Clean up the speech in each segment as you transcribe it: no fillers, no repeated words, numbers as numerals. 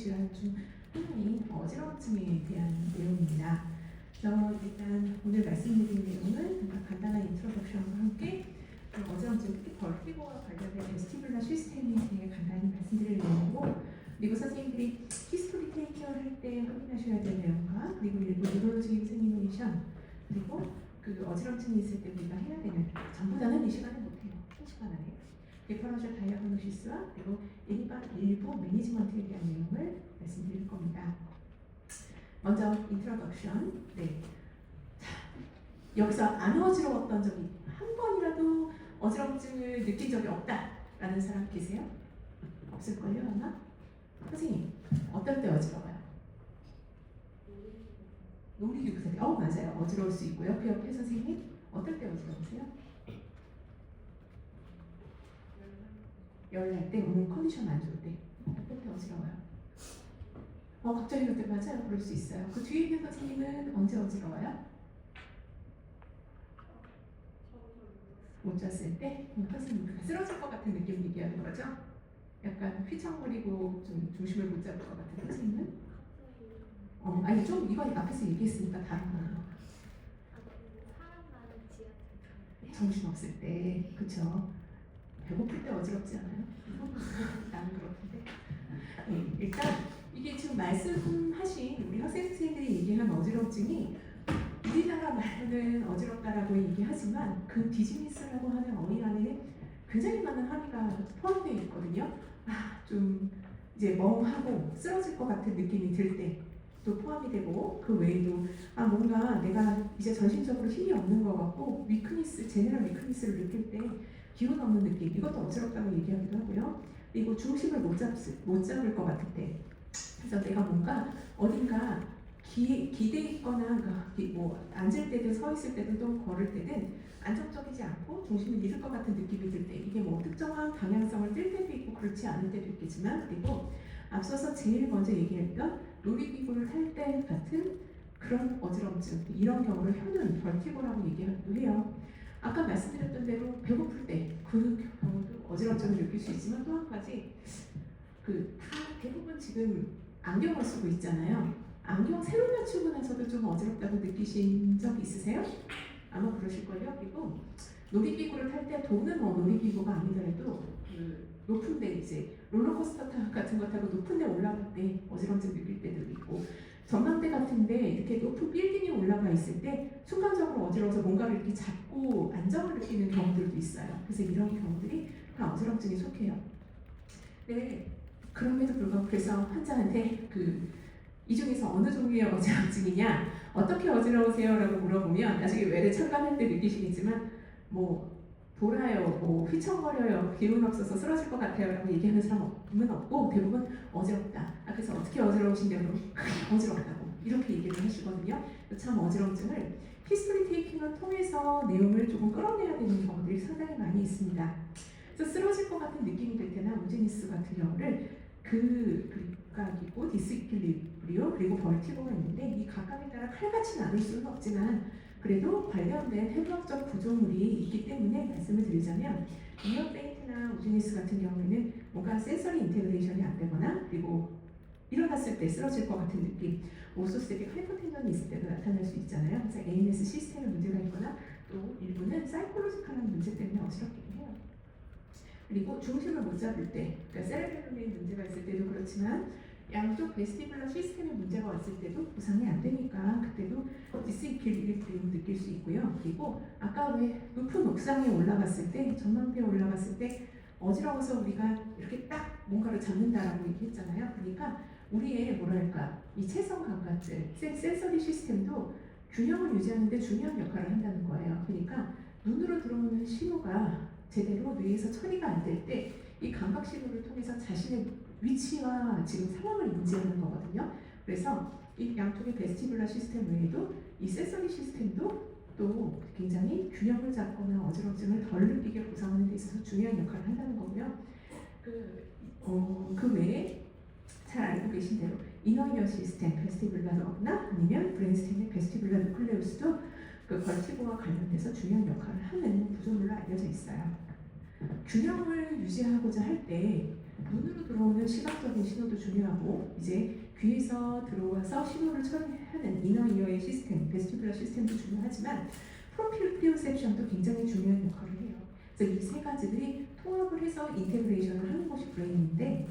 질환 중 하나인 어지럼증에 대한 내용입니다. 그래서 일단 오늘 말씀드린 내용은 간단한 인트로덕션과 함께 어지럼증, 특히 벌티고와 관련된 베스티뷸러 시스템에 대해 간단히 말씀드릴 내용이고, 그리고 선생님들이 히스토리 테이킹을 할 때 확인하셔야 될 내용과, 그리고 일부 뉴럴로직 인세미네이션, 그리고 그 어지럼증이 있을 때 우리가 해야 되는, 전부 다는 이 시간에 못해요. 1시간 안에 디퍼런셜 다이아그노시스와 그리고 일부 매니지먼트에 대한 내용을 말씀드릴 겁니다. 먼저 인트로덕션. 네. 자, 여기서 안 어지러웠던 적이 한 번이라도 어지럼증을 느낀 적이 없다라는 사람 계세요? 없을걸요 아마? 선생님, 어떨 때 어지러워요? 놀이기구 탈 때. 맞아요. 어지러울 수 있고요. 그 옆에 선생님, 어떨 때 어지러우세요? 열날 때, 오늘 컨디션 안 좋을 때. 어떨 때 어지러워요? 갑자기 그때 맞아요. 그럴 수 있어요. 그 뒤에 있는 선생님은 언제 어지러워요? 못 잤을 때? 선생님, 쓰러질 것 같은 느낌 얘기하는 거죠? 약간 휘청거리고 좀 중심을 못 잡을 것 같은 선생님은? 아니 좀 이건 앞에서 얘기했으니까 다른 거예요. 사람 많은 지하철. 정신없을 때, 그쵸? 배고플 때 어지럽지 않아요? 나는 그렇던데. 네, 일단 이게 지금 말씀하신 우리 학생 선생님들이 얘기한 어지럼증이 우리나라 말로는 어지럽다라고 얘기하지만 그 디즈니스라고 하는 어휘 안에는 굉장히 많은 함의가 포함되어 있거든요. 좀 이제 멍하고 쓰러질 것 같은 느낌이 들 때 또 포함이 되고, 그 외에도 뭔가 내가 이제 전신적으로 힘이 없는 것 같고 위크니스, 제네럴 위크니스를 느낄 때 기운 없는 느낌, 이것도 어지럽다고 얘기하기도 하고요. 그리고 중심을 못 잡을 것 같을 때, 그래서 내가 뭔가 어딘가 기대 있거나 뭐 앉을 때든 서 있을 때든 또 걸을 때든 안정적이지 않고 중심을 잃을 것 같은 느낌이 들 때, 이게 뭐 특정한 방향성을 띨 때도 있고 그렇지 않을 때도 있겠지만, 그리고 앞서서 제일 먼저 얘기했던 놀이기구를 탈 때 같은 그런 어지럼증, 이런 경우를 현은 벌티고라고 얘기하기도 해요. 아까 말씀드렸던 대로 배고플 때 그 경우도 어지럼증을 느낄 수 있지만, 또 한 가지, 다 대부분 지금 안경을 쓰고 있잖아요. 안경 새로 맞추고 나서도 좀 어지럽다고 느끼신 적 있으세요? 아마 그러실걸요. 그리고 놀이기구를 탈 때 도는 놀이기구가 아니더라도 높은 데, 이제 롤러코스터 같은 거 타고 높은 데 올라갈 때 어지럼증 느낄 때도 있고, 전망대 같은데 이렇게 높은 빌딩에 올라가 있을 때 순간적으로 어지러워서 뭔가를 이렇게 잡고 안정을 느끼는 경우들도 있어요. 그래서 이런 경우들이 다 어지럼증에 속해요. 네, 그럼에도 불구하고 그래서 환자한테 이 중에서 어느 종류의 어지럼증이냐, 어떻게 어지러우세요? 라고 물어보면 나중에 외래 참관할 때 느끼시겠지만, 뭐 돌아요, 뭐 휘청거려요, 기운 없어서 쓰러질 것 같아요 라고 얘기하는 사람은 없고, 대부분 어지럽다. 그래서 어떻게 어지러우신데요? 어지럽다고 이렇게 얘기를 하시거든요. 참 어지럼증을 히스토리 테이킹을 통해서 내용을 조금 끌어내야 되는 경우들이 상당히 많이 있습니다. 그래서 쓰러질 것 같은 느낌이 들 때나 우지니스 같은 경우를 각각이고 디스이퀄리브리오, 그리고 벌티고가 있는데, 이 각각에 따라 칼같이 나눌 수는 없지만 그래도 관련된 해부학적 구조물이 있기 때문에 말씀을 드리자면, 이어 페인트나 우지니스 같은 경우에는 뭔가 센서리 인테그레이션이 안 되거나, 그리고 일어났을 때 쓰러질 것 같은 느낌, 오소스틱 하이퍼텐션이 있을 때도 나타날 수 있잖아요. 그래서 AMS 시스템에 문제가 있거나, 또 일부는 사이콜로지컬한 문제 때문에 어지럽기도 해요. 그리고 중심을 못 잡을 때, 그러니까 세레벨럼에 문제가 있을 때도 그렇지만, 양쪽 베스티뷸러 시스템에 문제가 왔을 때도 보상이 안 되니까 그때도 디스이퀄리브리움을 느낄 수 있고요. 그리고 아까 왜 높은 옥상에 올라갔을 때, 전망대에 올라갔을 때 어지러워서 우리가 이렇게 딱 뭔가를 잡는다라고 얘기했잖아요. 그러니까 우리의 이 체성 감각들, 센서리 시스템도 균형을 유지하는 데 중요한 역할을 한다는 거예요. 그러니까 눈으로 들어오는 신호가 제대로 뇌에서 처리가 안 될 때 이 감각 신호를 통해서 자신의 위치와 지금 상황을 인지하는 거거든요. 그래서 이 양쪽의 베스티뷸러 시스템 외에도 이 센서리 시스템도 또 굉장히 균형을 잡거나 어지럼증을 덜 느끼게 보상하는 데 있어서 중요한 역할을 한다는 거고요. 그 외에 잘 알고 계신 대로 이너이어 시스템, 베스티뷸러나 아니면 브레인스템의 베스티뷸러 누클레우스도 그 벌티고와 관련돼서 중요한 역할을 하는 구조물로 알려져 있어요. 균형을 유지하고자 할 때 눈으로 들어오는 시각적인 신호도 중요하고 이제 귀에서 들어와서 신호를 처리하는 이너 이어의 시스템, 베스티뷸러 시스템도 중요하지만 프로피오셉션도 굉장히 중요한 역할을 해요. 그래서 이 세 가지들이 통합을 해서 인테그레이션을 하는 것이 브레인인데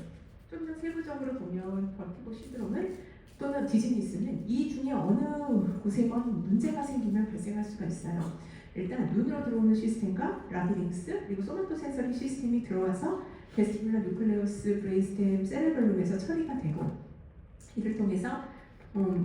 좀 더 세부적으로 보면 버티고 신드롬은 또는 디즈니스는 이 중에 어느 곳에건 문제가 생기면 발생할 수가 있어요. 일단 눈으로 들어오는 시스템과 라비링스 그리고 소마토 센서리 시스템이 들어와서 베스티뷸러 뉴클레우스 브레인스템 세레벨룸에서 처리가 되고 이를 통해서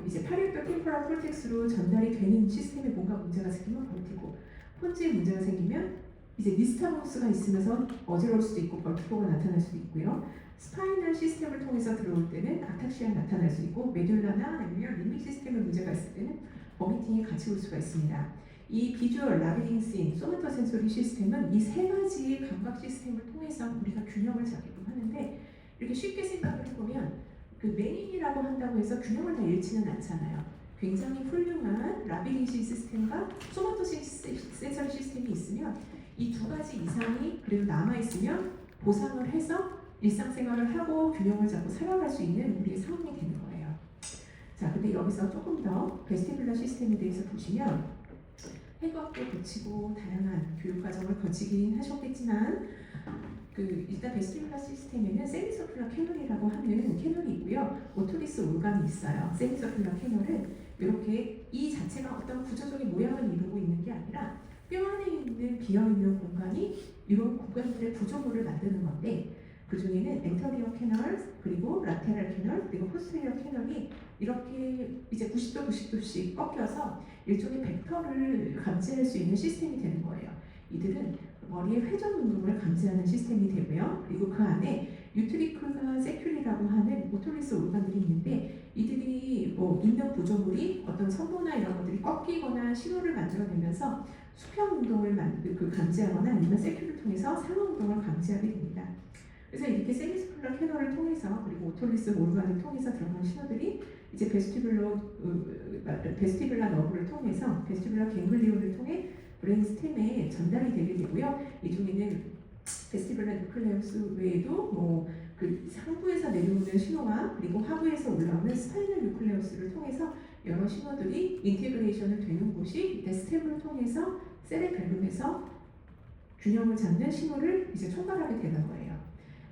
이제 파리토 템포럴 콜텍스로 전달이 되는 시스템에 뭔가 문제가 생기면 버티고 폰즈에 문제가 생기면 이제 니스타모스가 있으면서 어지러울 수도 있고 벌티고가 나타날 수도 있고요. 스파이널 시스템을 통해서 들어올 때는 아탁시아 나타날 수 있고 메듈라나 아니면 림빅 시스템에 문제가 있을 때는 버미팅이 같이 올 수가 있습니다. 이 비주얼, 라비링스인, 소마토 센소리 시스템은 이 세 가지의 감각 시스템을 통해서 우리가 균형을 잡게끔 하는데 이렇게 쉽게 생각을 해보면 그 메인이라고 한다고 해서 균형을 다 잃지는 않잖아요. 굉장히 훌륭한 라비링스 시스템과 소마토 센서리 시스템이 있으면 이 두 가지 이상이 그래도 남아있으면 보상을 해서 일상생활을 하고 균형을 잡고 살아갈 수 있는 우리의 상황이 되는 거예요. 자, 근데 여기서 조금 더 베스티뷸러 시스템에 대해서 보시면 해부학도 거치고 다양한 교육 과정을 거치긴 하셨겠지만 일단 베스티뷸러 시스템에는 세미서큘러 캐널이라고 하는 캐널이 있고요. 오토리스 올간이 있어요. 세미서큘러 캐널은 이렇게 이 자체가 어떤 구조적인 모양을 이루고 있는 게 아니라 뼈 안에 있는 비어있는 공간이 이런 공간들의 구조물을 만드는 건데 그 중에는 엔터리어 캐널, 그리고 라테럴 캐널, 그리고 포스테리어 캐널이 이렇게 이제 90도씩 꺾여서 일종의 벡터를 감지할 수 있는 시스템이 되는 거예요. 이들은 머리의 회전 운동을 감지하는 시스템이 되고요. 그리고 그 안에 유트리클과 세큘리라고 하는 오토리스 올간들이 있는데 이들이 있는 구조물이 어떤 성분이나 이런 것들이 꺾이거나 신호를 만들어내면서 수평 운동을 감지하거나 아니면 세큘을 통해서 상하 운동을 감지하게 됩니다. 그래서 이렇게 세미스쿨러 캐널을 통해서 그리고 오토리스 올간을 통해서 들어간 신호들이 이제 베스티뷸러 너브를 통해서 베스티뷸러 갱글리온을 통해 브레인 스템에 전달이 되게 되고요. 이 중에는 베스티뷸러 뉴클레우스 외에도 그 상부에서 내려오는 신호와 그리고 하부에서 올라오는 스파이널 뉴클레우스를 통해서 여러 신호들이 인테그레이션을 되는 곳이 이때 스텝을 통해서 세레벨룸에서 균형을 잡는 신호를 이제 총괄하게 되는 거예요.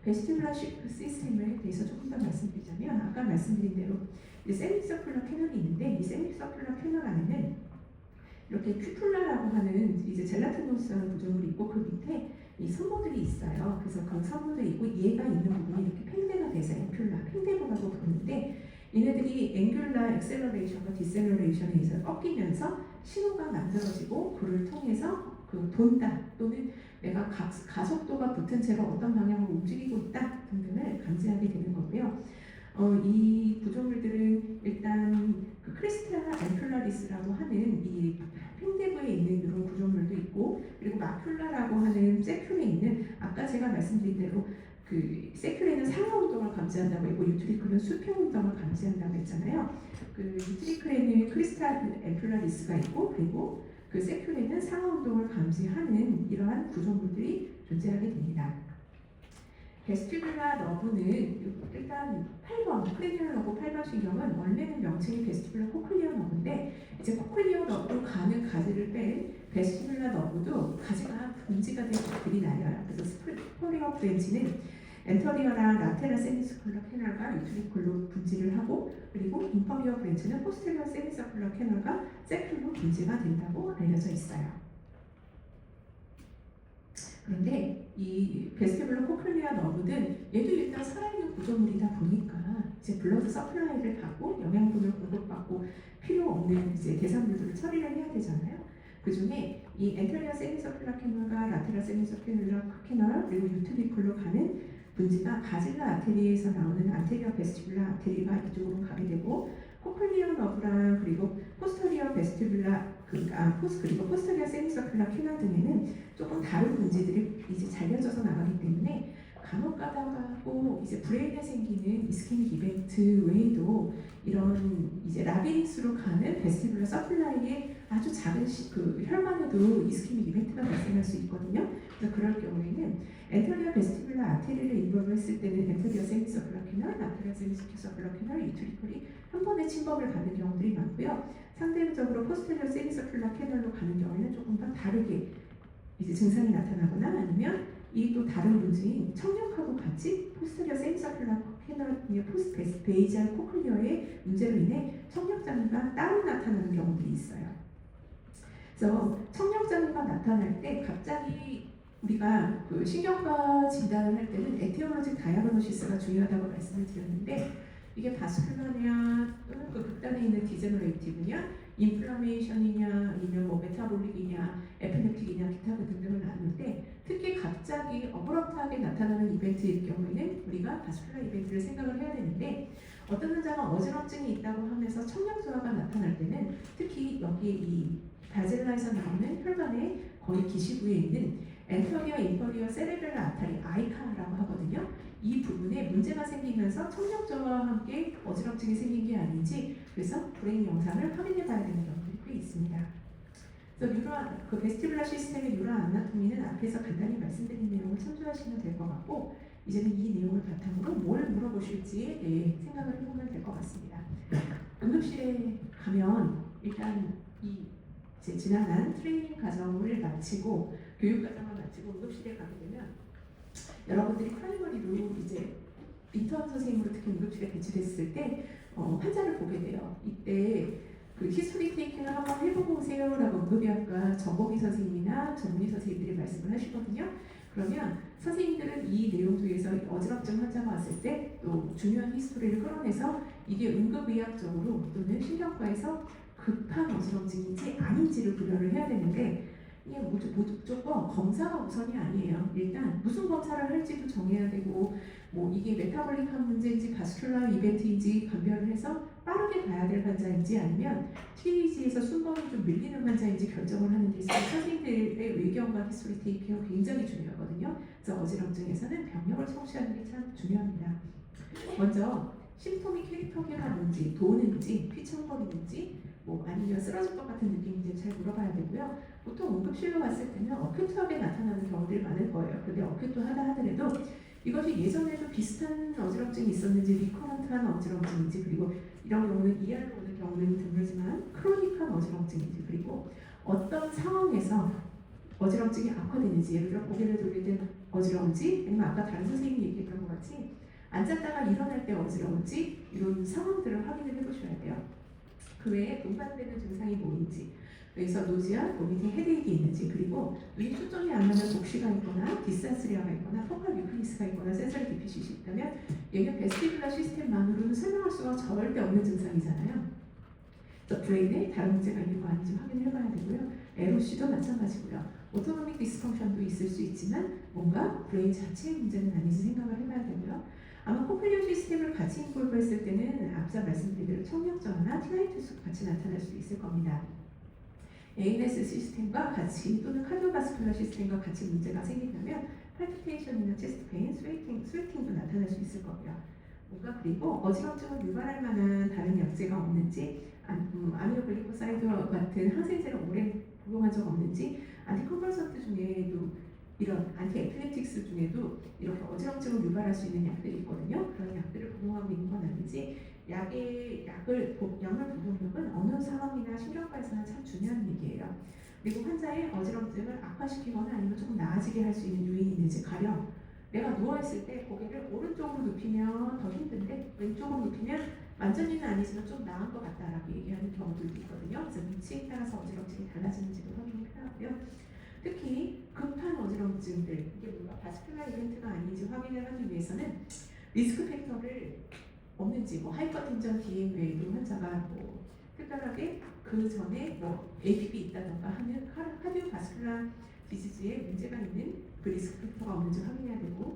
베스티뷸러 시스템에 대해서 조금 더 말씀드리자면 아까 말씀드린 대로 세미서큘러 캐널이 있는데 이 세미서큘러 캐널 안에는 이렇게 큐플라라고 하는 이제 젤라티노스한 구조물이 있고 그 밑에 이 선모들이 있어요. 그래서 그 선모들이 있고 얘가 있는 부분이 이렇게 팽대가 돼서 앵큘라, 팽대부라고 부르는데 얘네들이 앵귤라 엑셀러레이션과 디셀러레이션에 의해서 꺾이면서 신호가 만들어지고 그를 통해서 돈다 또는 내가 가속도가 붙은 채로 어떤 방향으로 움직이고 있다 등등을 감지하게 되는 거고요. 이 구조물들은 일단 그 크리스티아나 앰플라리스라고 하는 이 팽대부에 있는 이런 구조물도 있고 그리고 마큘라라고 하는 세큘에 있는 아까 제가 말씀드린 대로 그 세큘에는 상하 운동을 감지한다고 했고 유트리클은 수평 운동을 감지한다고 했잖아요. 그 유트리클에는 크리스티아나 앰플라리스가 있고 그리고 그 세큘에는 상하 운동을 감지하는 이러한 구조물들이 존재하게 됩니다. 베스티뷸러 너브는 일단 8번 크레니얼 너브 8번 신경은 원래는 명칭이 베스티뷸러 코클리어 너브인데 이제 코클리어 너브로 가는 가지를 뺀 베스티뷸러 너브도 가지가 분지가 된 것들이 나뉘어요. 그래서 스포리어 브랜치는 엔터리어랑 라테럴 세미서큘러 캐널과 유트리클로 분지를 하고 그리고 인퍼리어 브랜치는 포스테리어 세미서큘러 캐널과 세큘로 분지가 된다고 알려져 있어요. 그런데 이 베스티뷸러 코클리아 너브는 얘도 일단 살아있는 구조물이다 보니까 이제 블러드 서플라이를 받고 영양분을 공급받고 필요 없는 이제 대사물들을 처리를 해야 되잖아요. 그 중에 이 엔터리어 세미서큘러 캐널과 라테럴 세미서큘러 캐널 그리고 유트리클로 가는 분지가 바질라 아테리에서 나오는 안테리어 베스티뷸러 아테리가 이쪽으로 가게 되고 코클리어 너브랑 그리고 포스터리어 베스티뷸러 그리고 포스터리어 세미서큘러 캐널 등에는 조금 다른 분지들이 이제 잘려져서 나가기 때문에 간혹 가다가고 이제 브레인에 생기는 이스케믹 이벤트 외에도 이런 이제 라비린스로 가는 베스티뷸러 서플라이의 아주 작은 그 혈관에도 이스케믹 이벤트가 발생할 수 있거든요. 그래서 그럴 경우에는 엔터리어 베스티뷸러 아테리를 인볼브 했을 때는 엔터리어 세미서큘러 캐널, 아테리어 세미서큘러 캐널, 유트리컬이 한 번에 침범을 받는 경우들이 많고요. 상대적으로 포스테리어 세미서큘러 캐널로 가는 경우에는 조금 더 다르게 이제 증상이 나타나거나 아니면 이 또 다른 문제인 청력하고 같이 포스테리어 세미서큘러 캐널 포스트 베이지알 코클리어의 문제로 인해 청력 장애가 따로 나타나는 경우들이 있어요. 그래서 청력 장애가 나타날 때 갑자기 우리가 그 신경과 진단을 할 때는 에티올로직 다이아그노시스가 중요하다고 말씀을 드렸는데 이게 바스큘라냐 또는 그 극단에 있는 디제너레이티브냐 인플라메이션이냐 아니면 뭐 메타볼릭이냐 에피lep틱이냐 기타 등등을 나눌 때 특히 갑자기 어브럽트하게 나타나는 이벤트일 경우에는 우리가 바스큘라 이벤트를 생각을 해야 되는데 어떤 환자가 어지럼증이 있다고 하면서 청력 저하가 나타날 때는 특히 여기 이 바젤라에서 나오는 혈관의 거의 기시부에 있는 엔터리어 인퍼리어 세레벨라 아타리 아이카라고 하거든요. 이 부분에 문제가 생기면서 청력 저하와 함께 어지럼증이 생긴 게 아닌지 그래서 브레인 영상을 확인해 봐야 되는 경우들이 꽤 있습니다. 그래서 그 베스티뷸러 시스템의 뉴럴 아나토미는 앞에서 간단히 말씀드린 내용을 참조하시면 될 것 같고 이제는 이 내용을 바탕으로 뭘 물어보실지에 대해 생각을 해보면 될 것 같습니다. 응급실에 가면 일단 이 이제 지난한 트레이닝 과정을 마치고 교육 과정을 마치고 응급실에 가게 되면 여러분들이 프라이머리로 이제 인턴 선생님으로 특히 응급실에 배치됐을 때 환자를 보게 돼요. 이때 그 히스토리 테이킹을 한번 해보고 오세요라고 응급의학과 전공의 선생님이나 전문의 선생님들이 말씀을 하시거든요. 그러면 선생님들은 이 내용 중에서 어지럼증 환자가 왔을 때 또 중요한 히스토리를 끌어내서 이게 응급의학적으로 또는 신경과에서 급한 어지럼증인지 아닌지를 분류를 해야 되는데 이게 무조건 검사가 우선이 아니에요. 일단 무슨 검사를 할지도 정해야 되고 뭐 이게 메타볼릭한 문제인지 바스큘라 이벤트인지 감별을 해서 빠르게 가야 될 환자인지 아니면 TAG에서 순번이 좀 밀리는 환자인지 결정을 하는 데 있어서 선생님들의 의견과 히스토리 테이킹은 굉장히 중요하거든요. 그래서 어지럼증에서는 병력을 성취하는 게 참 중요합니다. 먼저 심토미 캐릭터계가 뭔지 도는지 휘청거리는지 뭐 아니면 쓰러질 것 같은 느낌인지 잘 물어봐야 되고요. 보통 응급실로 왔을 때는 어큐트하게 나타나는 경우들이 많을 거예요. 근데 어큐트하다 하더라도 이것이 예전에도 비슷한 어지럼증이 있었는지 리커런트한 어지럼증인지 그리고 이런 경우는 ER로 오는 경우는 드물지만 크로닉한 어지럼증인지 그리고 어떤 상황에서 어지럼증이 악화되는지 예를 들어 고개를 돌릴 때 어지러운지 아니면 아까 다른 선생님이 얘기했던 것 같이 앉았다가 일어날 때 어지러운지 이런 상황들을 확인을 해보셔야 돼요. 그 외에 동반되는 증상이 뭐인지 그래서 노지아, 보미팅, 헤드액이 있는지 그리고 눈이 초점이 안 맞는 복시가 있거나 디스아스리아가 있거나 포칼 유클리스가 있거나 센서리 디피시시 있다면 얘는 베스티뷸러 시스템만으로는 설명할 수가 절대 없는 증상이잖아요. 또 브레인에 다른 문제가 있는 거 아닌지 확인을 해봐야 되고요. 에로시도 마찬가지고요. 오토노믹 디스펑션도 있을 수 있지만 뭔가 브레인 자체의 문제는 아닌지 생각을 해봐야 되고요. 아마 코클리어 시스템을 같이 인볼브했을 때는 앞서 말씀드린 대로 청력 저하나 티나이투스가 같이 나타날 수도 있을 겁니다. ANS 시스템과 같이 또는 카디오바스큘러 시스템과 같이 문제가 생긴다면 팔피테이션이나 체스트 페인, 스웨팅도 나타날 수 있을 거고요. 뭔가 그리고 어지럼증을 유발할 만한 다른 약제가 없는지 아미노글리코사이드 같은 항생제를 오래 복용한 적 없는지 안티컨벌선트 중에도 이런 안티에필레틱스 중에도 이렇게 어지럼증을 유발할 수 있는 약들이 있거든요. 그런 약들을 복용하고 있는 건 아닌지 약물 복용력은 어느 상황이나 신경과에서는 참 중요한 얘기예요. 그리고 환자의 어지럼증을 악화시키거나 아니면 조금 나아지게 할 수 있는 요인이 있는지 가령 내가 누워있을 때 고개를 오른쪽으로 눕히면 더 힘든데 왼쪽으로 눕히면 완전히는 아니지만 좀 나은 것 같다라고 얘기하는 경우들도 있거든요. 그래서 위치에 따라서 어지럼증이 달라지는지도 확인이 필요하고요. 특히 급한 어지럼증들, 이게 뭔가 바스큘라 이벤트가 아닌지 확인을 하기 위해서는 리스크 팩터를 없는지, 뭐 하이퍼텐션 비행 외에도 환자가 뭐 특별하게 그 전에 뭐 APB 있다던가 하는 카디오바스큘라 디지즈에 문제가 있는 그 리스크 팩터가 없는지 확인해야 되고,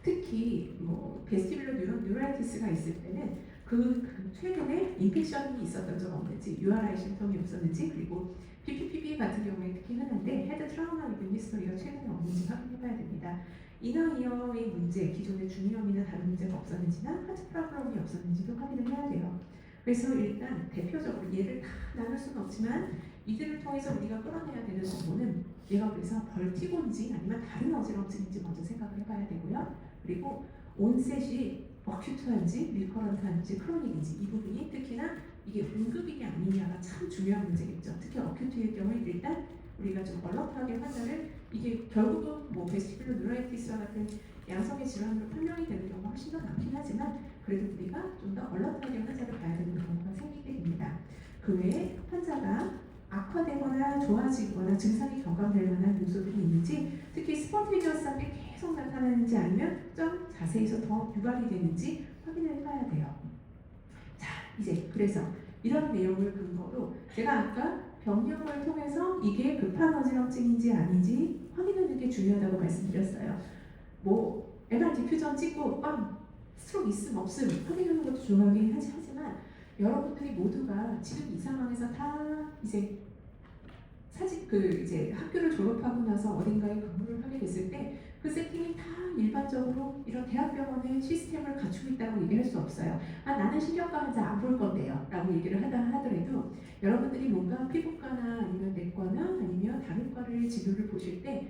특히 뭐 베스티뷸러 뉴라이티스가 있을 때는 그 최근에 인펙션이 있었던 적 없는지, URI 심통이 없었는지, 그리고 PPPB 같은 경우에 특히 흔한데 헤드 트라우마 입은 히스토리가 최근에 없는지 확인해봐야 됩니다. 이너이어의 문제, 기존의 중이염이나 다른 문제가 없었는지나 하트 프로그램이 없었는지도 확인을 해야 돼요. 그래서 일단 대표적으로 얘를 다 나눌 수는 없지만 이들을 통해서 우리가 끌어내야 되는 정보는 얘가 그래서 벌티고인지 아니면 다른 어지럼증인지 먼저 생각을 해봐야 되고요. 그리고 온셋이 어큐트한지 리커런트한지 크로닉인지 이 부분이 특히나 이게 응급이냐 아니냐가 참 중요한 문제겠죠. 특히 어큐트일 경우에 일단 우리가 좀 얼렁하게 환자를 이게 결국은 뭐 베스티뷸러 뉴라이티스와 같은 양성의 질환으로 판명이 되는 경우가 훨씬 더 많긴 하지만 그래도 우리가 좀 더 얼렁하게 환자를 봐야 되는 경우가 생기게 됩니다. 그 외에 환자가 악화되거나 좋아지거나 증상이 경감될 만한 요소들이 있는지 특히 스폰테니어스하게 계속 나타나는지 아니면 좀 자세에서 더 유발이 되는지 확인을 해봐야 돼요. 자, 이제 그래서 이런 내용을 근거로 제가 아까 병력을 통해서 이게 급한 어지럼증인지 아닌지 확인하는 게 중요하다고 말씀드렸어요. 뭐 MR 디퓨전 찍고 스트로크 있음 없음 확인하는 것도 중요하긴 하지만 여러분들이 모두가 지금 이 상황에서 다 이제 이제 학교를 졸업하고 나서 어딘가에 근무를 하게 됐을 때 그 세팅이 다 일반적으로 이런 대학병원의 시스템을 갖추고 있다고 얘기할 수 없어요. 나는 신경과 환자 안 볼 건데요 라고 얘기를 하더라도 여러분들이 뭔가 피부과나 아니면 내과나 아니면 다른 과를 진료를 보실 때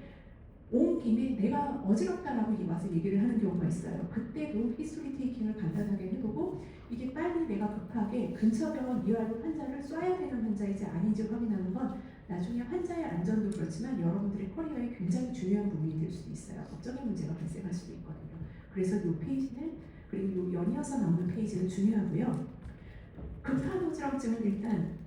온 김에 내가 어지럽다라고 와서 얘기를 하는 경우가 있어요. 그때도 히스토리 테이킹을 간단하게 해보고 이게 빨리 내가 급하게 근처 병원 이완 환자를 쏴야 되는 환자인지 아닌지 확인하는 건 나중에 환자의 안전도 그렇지만 여러분들의 커리어에 굉장히 중요한 부분이 될 수도 있어요. 법적인 문제가 발생할 수도 있거든요. 그래서 이 페이지는 그리고 이 연이어서 나오는 페이지는 중요하고요. 급한 어지럼증은 일단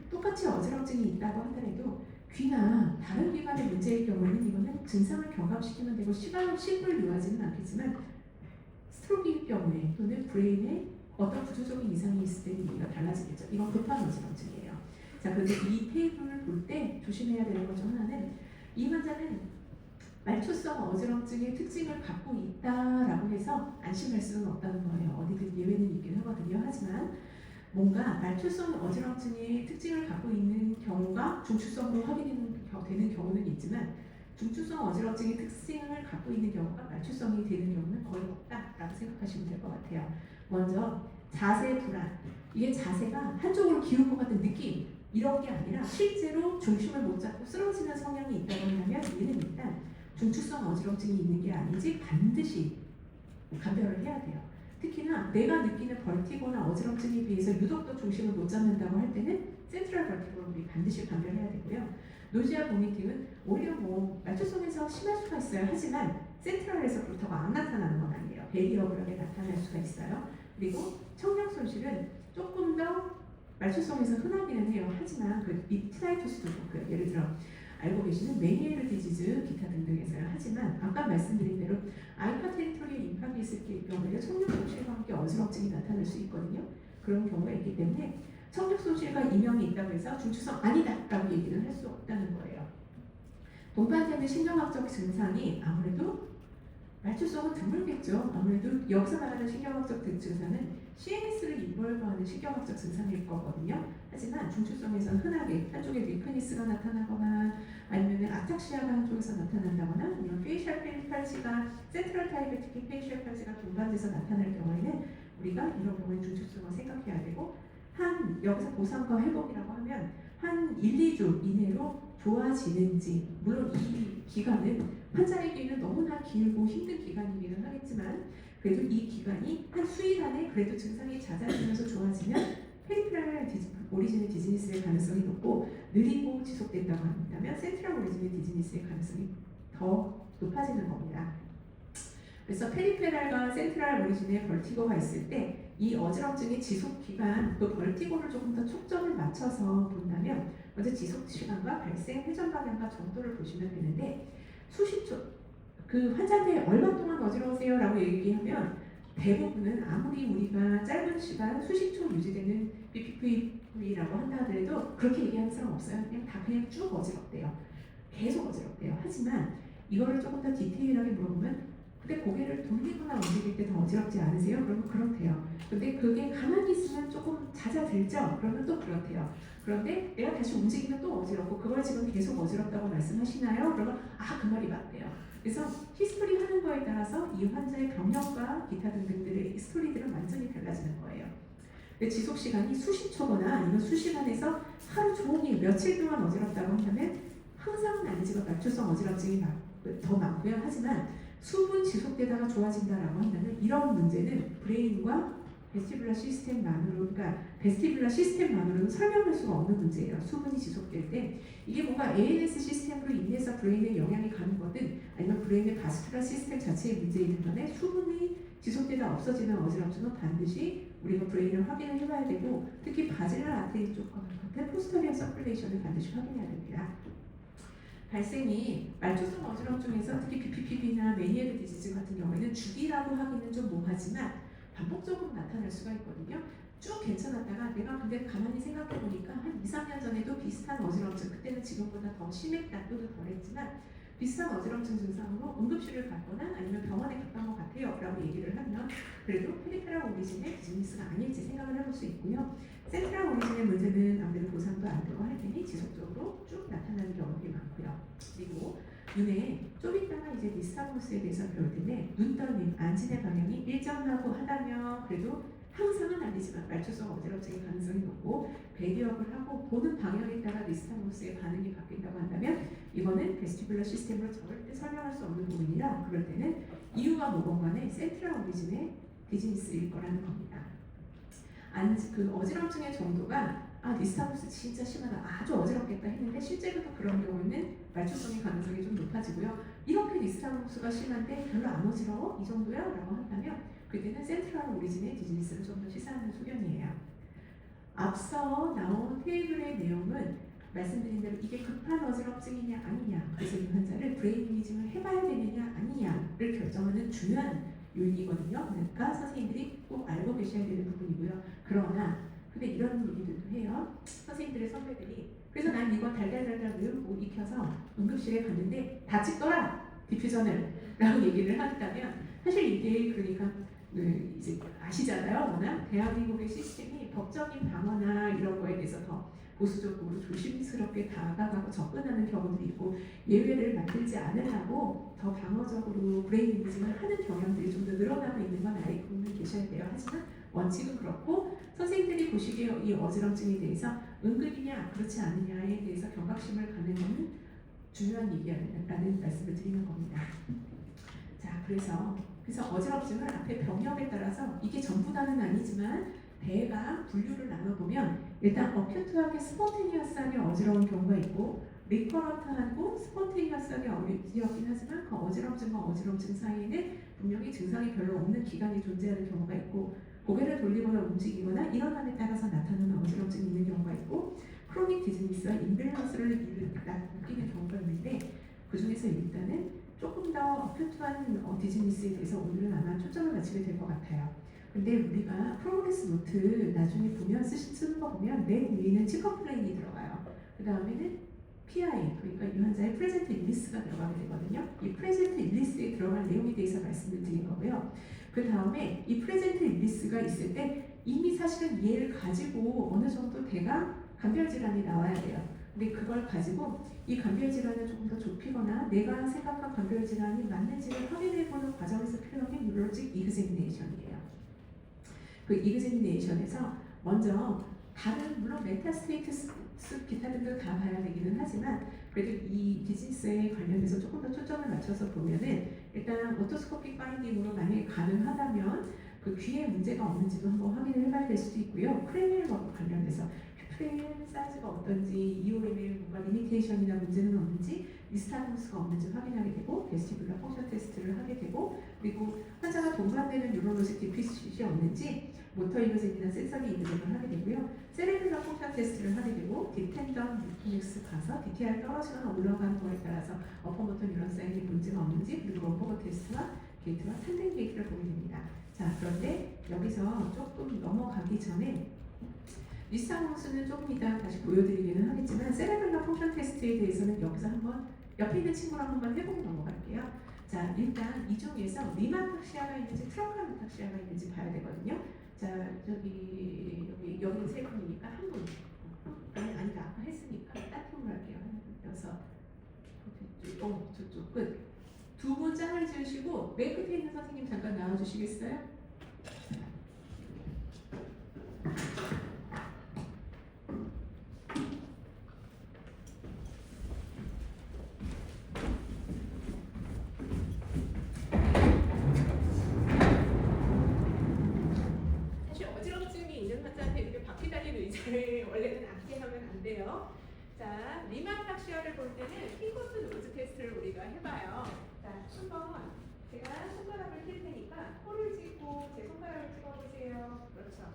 똑같이 어지럼증이 있다고 하더라도 귀나 다른 기관의 문제일 경우에는 이거는 증상을 경감시키면 되고 심을 요하지는 않겠지만 스트로크일 경우에 또는 브레인에 어떤 구조적인 이상이 있을 때는 얘기가 달라지겠죠. 이건 급한 어지럼증이에요. 자, 그런데 이 테이블을 볼 때 조심해야 되는 것 중 하나는 이 환자는 말초성 어지럼증의 특징을 갖고 있다라고 해서 안심할 수는 없다는 거예요. 어디든 예외는 있긴 하거든요. 하지만 뭔가 말초성 어지럼증의 특징을 갖고 있는 경우가 중추성으로 확인되는 경우는 있지만 중추성 어지럼증의 특징을 갖고 있는 경우가 말초성이 되는 경우는 거의 없다라고 생각하시면 될 것 같아요. 먼저 자세 불안, 이게 자세가 한쪽으로 기울 것 같은 느낌 이런 게 아니라 실제로 중심을 못 잡고 쓰러지는 성향이 있다고 한다면 얘는 일단 중추성 어지럼증이 있는 게 아닌지 반드시 감별을 해야 돼요. 특히나 내가 느끼는 벌티거나 어지럼증에 비해서 유독 더 중심을 못 잡는다고 할 때는 센트럴 벌티고를 우리 반드시 감별해야 되고요. 노지아 보미팅은 오히려 뭐 말초성에서 심할 수가 있어요. 하지만 센트럴에서 그렇다고 안 나타나는 건 아니에요. 베리어블하게 나타날 수가 있어요. 그리고 청력 손실은 조금 더 말초성에서 흔하기는 해요. 하지만 그 티나이토스도 좋고요. 예를 들어 알고 계시는 메니에르 디지즈 기타 등등에서요. 하지만 아까 말씀드린 대로 알파 테리토리에 임박이 있을 경우에 청력 손실과 함께 어지럼증이 나타날 수 있거든요. 그런 경우가 있기 때문에 청력 손실과 이명이 있다고 해서 중추성 아니다라고 얘기를 할 수 없다는 거예요. 동반되는 신경학적 증상이 아무래도 말초성은 드물겠죠. 아무래도 여기서 말하는 신경학적 증상은 CNS를 인벌브하는 신경학적 증상일 거거든요. 하지만 중추성에서는 흔하게 한쪽에 위크니스가 나타나거나 아니면 아탁시아가 한쪽에서 나타난다거나 아니면 페이셜 팔시가 센트럴 타입의 특히 페이셜 팔시가 동반돼서 나타날 경우에는 우리가 이런 경우에 중추성을 생각해야 되고 여기서 보상과 회복이라고 하면 한 1, 2주 이내로 좋아지는지 물론 이 기간은 환자에게는 너무나 길고 힘든 기간이기는 하겠지만 그래도 이 기간이 한 수일 안에 그래도 증상이 잦아지면서 좋아지면 페리페럴 오리진의 디지니스의 가능성이 높고 느리고 지속된다고 한다면 센트럴 오리진의 디지니스의 가능성이 더 높아지는 겁니다. 그래서 페리페랄과 센트럴 오리진의 벌티고가 있을 때 이 어지럼증의 지속 기간, 그 벌티고를 조금 더 초점을 맞춰서 본다면 먼저 지속 시간과 발생 회전 방향과 정도를 보시면 되는데 수십 초, 그 환자한테 얼마 동안 어지러우세요? 라고 얘기하면 대부분은 아무리 우리가 짧은 시간 수십 초 유지되는 BPV라고 한다 하더라도 그렇게 얘기하는 사람 없어요. 그냥 쭉 어지럽대요. 계속 어지럽대요. 하지만 이거를 조금 더 디테일하게 물어보면 근데 고개를 돌리거나 움직일 때 더 어지럽지 않으세요? 그러면 그렇대요. 근데 그게 가만히 있으면 조금 잦아들죠? 그러면 또 그렇대요. 그런데 내가 다시 움직이면 또 어지럽고 그걸 지금 계속 어지럽다고 말씀하시나요? 그러면 그 말이 맞대요. 그래서 히스토리 하는 거에 따라서 이 환자의 병력과 기타 등등들의 스토리들은 완전히 달라지는 거예요. 근데 지속 시간이 수십 초거나 아니면 수시간에서 하루 종일 며칠 동안 어지럽다고 한다면 항상은 아니지만 맞춤성 어지럽증이 더 많고요. 하지만 수분 지속되다가 좋아진다라고 한다면 이런 문제는 브레인과 베스티뷸러 시스템만으로, 그러니까 베스티뷸러 시스템만으로는 설명할 수가 없는 문제예요. 수분이 지속될 때 이게 뭔가 ANS 시스템으로 인해서 브레인에 영향이 가는 거든 아니면 브레인의 바스큘러 시스템 자체의 문제이든 간에 수분이 지속되다 없어지는 어지럼증은 반드시 우리가 브레인을 확인을 해봐야 되고 특히 바질라 아테리 쪽과 같은 포스터리어 서큘레이션을 반드시 확인해야 됩니다. 발생이 말초성 어지럼증에서 특히 PPPB나 메니에르 디지즈 같은 경우에는 주기라고 하기는 좀 뭐하지만 반복적으로 나타날 수가 있거든요. 쭉 괜찮았다가 내가 근데 가만히 생각해 보니까 한 2, 3년 전에도 비슷한 어지럼증, 그때는 지금보다 더 심했다 또는 덜했지만 비슷한 어지럼증 증상으로 응급실을 갔거나 아니면 병원에 갔던 것 같아요 라고 얘기를 하면 그래도 페리페럴 오리진의 디즈니스가 아닐지 생각을 해볼 수 있고요. 센트럴 오리진의 문제는 아무래도 보상도 안 되고 할 테니 지속적으로 쭉 나타나는 경우들이 많고요. 그리고 눈에 좀 이따가 이제 니스타모스에 대해서 배울 텐데 눈 떨림, 안진의 방향이 일정하고 하다면 그래도 항상은 아니지만 말초성 어지럼증의 가능성이 높고 배기업을 하고 보는 방향에 따라 니스타모스의 반응이 바뀐다고 한다면 이거는 베스티뷸러 시스템으로 절대 설명할 수 없는 부분이라 그럴 때는 이유가 뭐건 간에 센트럴 오리진의 디즈니스일 거라는 겁니다. 그 어지럼증의 정도가 니스타모스 진짜 심하다, 아주 어지럽겠다 했는데 실제로도 그런 경우는 말초성의 가능성이 좀 높아지고요. 이렇게 니스타모스가 심한데 별로 안 어지러워? 이 정도야? 라고 한다면 그때는 센트럴 오리진의 디즈니스를 좀 더 시사하는 소견이에요. 앞서 나온 테이블의 내용은 말씀드린 대로 이게 급한 어지럼증이냐 아니냐, 그래서 이 환자를 브레인 이미징을 해봐야 되느냐 아니냐를 결정하는 중요한 요인이거든요. 그러니까 선생님들이 꼭 알고 계셔야 되는 부분이고요. 그러나 근데 이런 얘기들도 해요. 선생님들의 선배들이 그래서 난 이거 달달달달 외우고 익혀서 응급실에 갔는데 다 찍더라 디퓨전을 라고 얘기를 한다면 사실 이게 그러니까 이제 아시잖아요. 워낙 대한민국의 시스템이 법적인 방어나 이런 거에 대해서 더 보수적으로 조심스럽게 다가가고 접근하는 경우들이 있고 예외를 만들지 않으려고 더 방어적으로 브레인 이미징을 하는 경향들이 좀 더 늘어나고 있는 건 알고 계셔야 돼요. 하지만 원칙은 그렇고 선생님들이 보시기에 이 어지럼증에 대해서 응급이냐 그렇지 않느냐에 대해서 경각심을 갖는 것은 중요한 얘기라는 말씀을 드리는 겁니다. 자, 그래서 어지럼증은 앞에 병력에 따라서 이게 전부 다는 아니지만 대가 분류를 나눠보면 일단 어큐트하게 스폰테니어스하게 어지러운 경우가 있고 리커런트하고 스폰테니어스하게 어지럽긴 하지만 그 어지럼증과 어지럼증 사이에는 분명히 증상이 별로 없는 기간이 존재하는 경우가 있고 고개를 돌리거나 움직이거나 일어남에 따라서 나타나는 어지럼증이 있는 경우가 있고 크로닉 디즈니스와 임밸런스를 느끼는 경우가 있는데 그 중에서 일단은 조금 더 어큐트한 디즈니스에 대해서 오늘은 아마 초점을 맞추게 될 것 같아요. 근데 우리가 프로그레스 노트 나중에 보면 쓰는 거 보면 맨 위에는 치커 플레인이 들어가요. 그 다음에는 PI, 그러니까 이 환자의 프레젠트 일리스가 들어가게 되거든요. 이 프레젠트 일리스에 들어갈 내용에 대해서 말씀을 드린 거고요. 그 다음에 이 프레젠트 일리스가 있을 때 이미 사실은 얘를 가지고 어느 정도 대가 간별 질환이 나와야 돼요. 근데 그걸 가지고 이 간별 질환을 조금 더 좁히거나 내가 생각한 간별 질환이 맞는지를 확인해보는 과정에서 필요한 게 뉴럴로직 이그제미네이션이에요. 그 이그제미네이션에서 먼저 다른 물론 메타스테이트스 기타 등등 다 봐야 되기는 하지만 그래도 이 디지스에 관련해서 조금 더 초점을 맞춰서 보면은 일단 오토스코픽 파인딩으로 만약에 가능하다면 그 귀에 문제가 없는지도 한번 확인을 해봐야 될 수도 있고요. 크레니얼과 관련해서 프레임 사이즈가 어떤지, EOM에 뭔가 리미테이션이나 문제는 없는지, 니스타모스가 없는지 확인하게 되고 베스티뷸러 펑션 테스트를 하게 되고 그리고 환자가 동반되는 뉴로로직 디피시시 없는지 모터 이거젠이나 센서리 이거젠을 하게 되고요. 세레블러 펑션 테스트를 하게 되고 디텐던 뉴클리스 가서 DTR 떨어지거나 올라가는 거에 따라서 어퍼모터 뉴런 사인이 문제가 없는지 그리고 럼버거 테스트와 게이트와 탄덴 게이트를 보게 됩니다. 자, 그런데 여기서 조금 넘어가기 전에 니스타모스는 조금 이따 다시 보여드리기는 하겠지만 세레블러 펑션 테스트에 대해서는 여기서 한번 옆에 있는 친구랑 한번 해보고 넘어갈게요. 자, 일단 이 중에서 리마탁시아가 있는지 트렁카르탁시아가 있는지 봐야 되거든요. 자, 여기 세 분이니까 한 분. 아니다, 아까 했으니까 딱 한 분 할게요. 여섯. 저쪽 끝. 두 분 짱을 지으시고 맨 끝에 있는 선생님 잠깐 나와주시겠어요? 우리가 해봐요. 자, 한번 제가 손가락을 낄 테니까 코를 찌고 제 손가락을 찍어보세요. 그렇죠.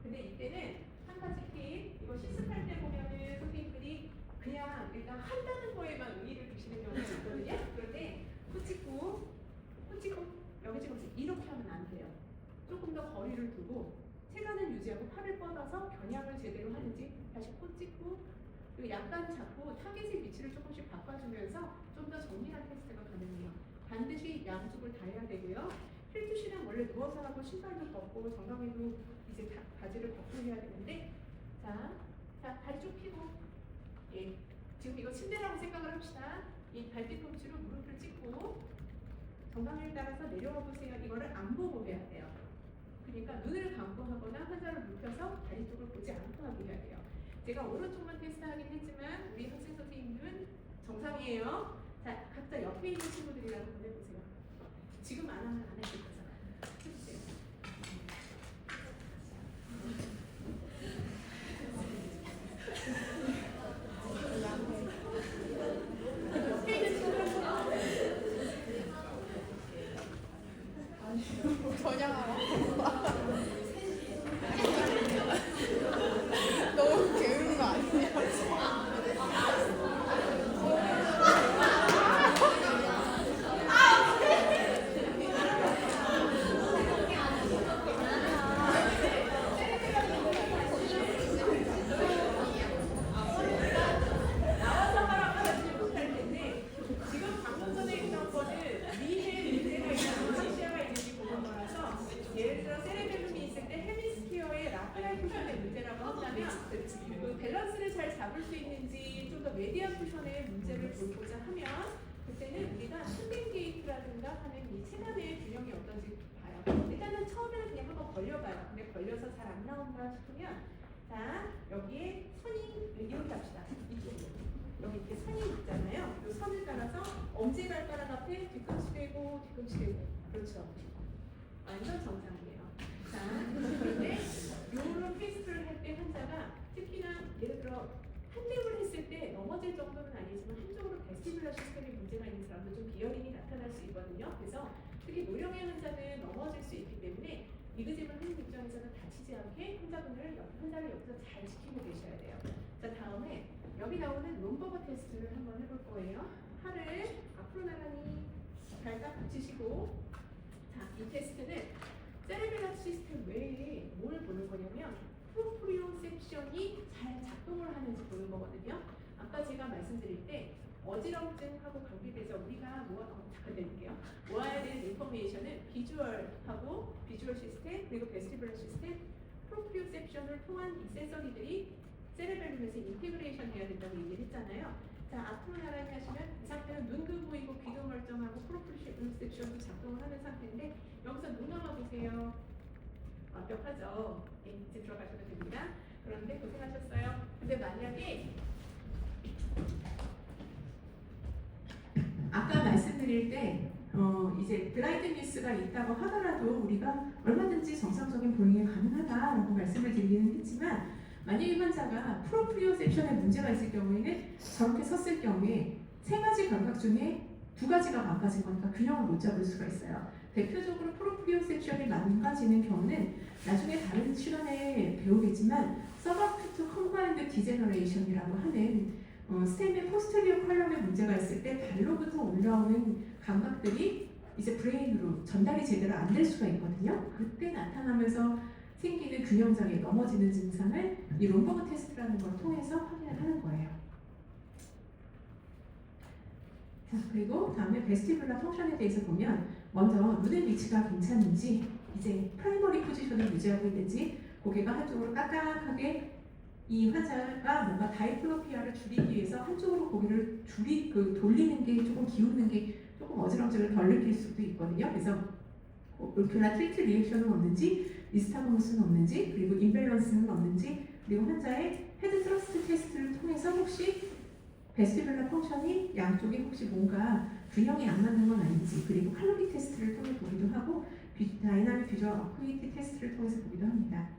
근데 이때는 한 가지 팁, 이거 실습할 때 보면은 선생님들이 그냥 일단 한다는 거에만 의의를 두시는 경우가 있거든요. 그럴 때 코 찍고 여기 찍어보세요. 이렇게 하면 안 돼요. 조금 더 거리를 두고 체간을 유지하고 팔을 뻗어서 겨냥을 제대로 하는지 다시 코 찍고 그리고 약간 자꾸 타겟의 위치를 조금씩 바꿔주면서 좀 더 정밀한 테스트가 가능해요. 반드시 양쪽을 다 해야 되고요. 필투시는 원래 누워서 하고 신발도 벗고 정강이도 이제 바지를 벗고 해야 되는데 자 다리 쭉 펴고 예, 지금 이거 침대라고 생각을 합시다. 이 발뒤꿈치로 무릎을 찍고 정강이를 따라서 내려와 보세요. 이거를 안 보고 해야 돼요. 그러니까 눈을 감고 하거나 환자를 눕혀서 다리 쪽을 보지 않고 하게 해야 돼요. 제가 오른쪽만 테스트하긴 했지만 우리 학생 선생님은 정상이에요. 자, 각자 옆에 있는 친구들이랑 보내보세요. 지금 안 하면 안 해줄 거잖아요. 해주세요. 옆에 있는 친구랑 전향하라. 너무 게으른 거 아니에요? 나와서 하라고 하지 못할 텐데 지금 방금 전에 했던 거는 위에 문제가 있는지 시야가 있는지 보는 거라서 예를 들어 세레벨룸이 있을 때 헤미스피어의 라테랄 쿠션의 문제라고 한다면 그 밸런스를 잘 잡을 수 있는지 좀 더 메디안 쿠션의 문제를 보고자 하면 그때는 우리가 스핀 게이트라든가 하는 이 체간의 균형이 어떤지 봐요. 일단은 처음에는 그냥 한번 벌려봐요. 근데 벌려서 잘 안 나온다 싶으면 자 여기에 선이 이렇게 합시다. 이쪽으로 여기 이렇게 선이 있잖아요. 이 선을 따라서 엄지발가락 앞에 뒤꿈치 대고 뒤꿈치 대고 그렇죠. 완전 정상이에요. 자 그런데 이런 테스트를 할 때 환자가 특히나 예를 들어 한랩을 했을 때 넘어질 정도는 아니지만 한쪽으로 베스티뷸러 시스템에 문제가 있는 사람도 좀 비어림이 나타날 수 있거든요. 그래서 특히 노령의 환자는 넘어질 수 있기 때문에 이그잼을 하는 입장에서는 다치지 않게 환자를 옆에서 잘 지키고 계셔야 돼요. 자 다음에 여기 나오는 롬버거 테스트를 한번 해볼 거예요. 팔을 앞으로 나란히 발딱 붙이시고 자 이 테스트는 세레벨럼 시스템 외에 뭘 보는 거냐면 프로프리오셉션이 잘 작동을 하는지 보는 거거든요. 아까 제가 말씀드릴 때 어지럼증하고 관계돼서 우리가 잠깐 내릴게요. 모아야 되는 인포메이션은 비주얼하고 비주얼 시스템 그리고 베스티뷸러 시스템 프로프리오셉션을 통한 이 센서리들이 세레벨룸에서 인테그레이션 해야 된다고 얘기를 했잖아요. 자 앞으로 나란히 하시면 이 상태는 눈도 보이고 귀도 멀쩡하고 프로프리오셉션도 작동을 하는 상태인데 여기서 눈 감아 보세요. 완벽하죠. 이제 들어가셔도 됩니다. 그런데 고생하셨어요. 근데 만약에 아까 말씀드릴 때 이제 드라이드니스가 있다고 하더라도 우리가 얼마든지 정상적인 보행이 가능하다라고 말씀을 드리기는 했지만 만약에 환자가 프로프리오셉션에 문제가 있을 경우에는 저렇게 섰을 경우에 세 가지 감각 중에 두 가지가 망가진 거니까 균형을 못 잡을 수가 있어요. 대표적으로 프로프리오셉션이 망가지는 경우는 나중에 다른 시간에 배우겠지만 서바큐트 컴바인드 디제너레이션이라고 하는 스템의 포스테리어 컬럼에 문제가 있을 때 발로부터 올라오는 감각들이 이제 브레인으로 전달이 제대로 안 될 수가 있거든요. 그때 나타나면서 생기는 균형장애, 넘어지는 증상을 이 롬버거 테스트라는 걸 통해서 확인을 하는 거예요. 자, 그리고 다음에 베스티뷸러 펑션에 대해서 보면 먼저 눈의 위치가 괜찮은지 이제 프라이머리 포지션을 유지하고 있는지 고개가 한쪽으로 깍깍하게 이 환자가 뭔가 다이플로피아를 줄이기 위해서 한쪽으로 고개를 돌리는 게 조금 기우는 게 조금 어지럼증을 덜 느낄 수도 있거든요. 그래서 올큐라 트리트 리액션은 없는지 니스타모스는 없는지 그리고 임밸런스는 없는지 그리고 환자의 헤드 트러스트 테스트를 통해서 혹시 베스티뷸러 펑션이 양쪽에 혹시 뭔가 균형이 안 맞는 건 아닌지 그리고 칼로리 테스트를 통해 보기도 하고 다이나믹 비주얼 어쿠이티 테스트를 통해서 보기도 합니다.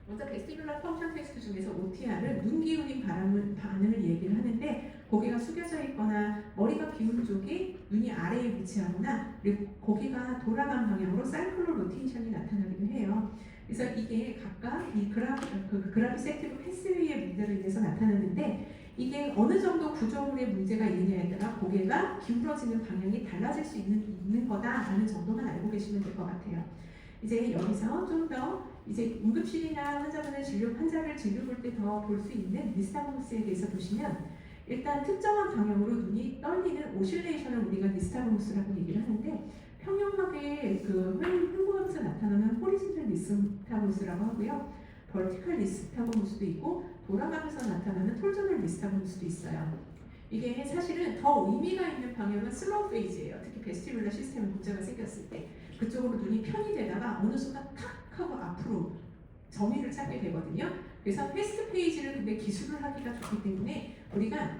먼저 베스티뷸러 펑션 테스트 중에서 OTR은 눈 기울임 반응을 얘기를 하는데 고개가 숙여져 있거나 머리가 기울어 오른쪽이 눈이 아래에 위치하거나 그리고 고개가 돌아간 방향으로 사이클로 로테이션이 나타나기도 해요. 그래서 이게 각각 이 그라피 섹티브 패스웨이의 문제로 인해서 나타나는데 이게 어느 정도 구조물의 문제가 있느냐에 따라 고개가 기울어지는 방향이 달라질 수 있는 거다라는 정도만 알고 계시면 될 것 같아요. 이제 여기서 좀 더 이제 응급실이나 환자를 진료 볼 때 더 볼 수 있는 니스타모스에 대해서 보시면 일단 특정한 방향으로 눈이 떨리는 오실레이션을 우리가 니스타모스라고 얘기를 하는데 평형하게 횡보하면서 나타나는 호리즌탈 니스타모스라고 하고요. 벌티컬 니스타모스도 있고 돌아가면서 나타나는 톨저널 니스타모스도 있어요. 이게 사실은 더 의미가 있는 방향은 슬로우 페이지예요. 특히 베스티뷸러 시스템에 문제가 생겼을 때 그쪽으로 눈이 편이 되다가 어느 순간 탁 하고 앞으로 정의를 찾게 되거든요. 그래서 패스트 페이지를 근데 기술을 하기가 좋기 때문에 우리가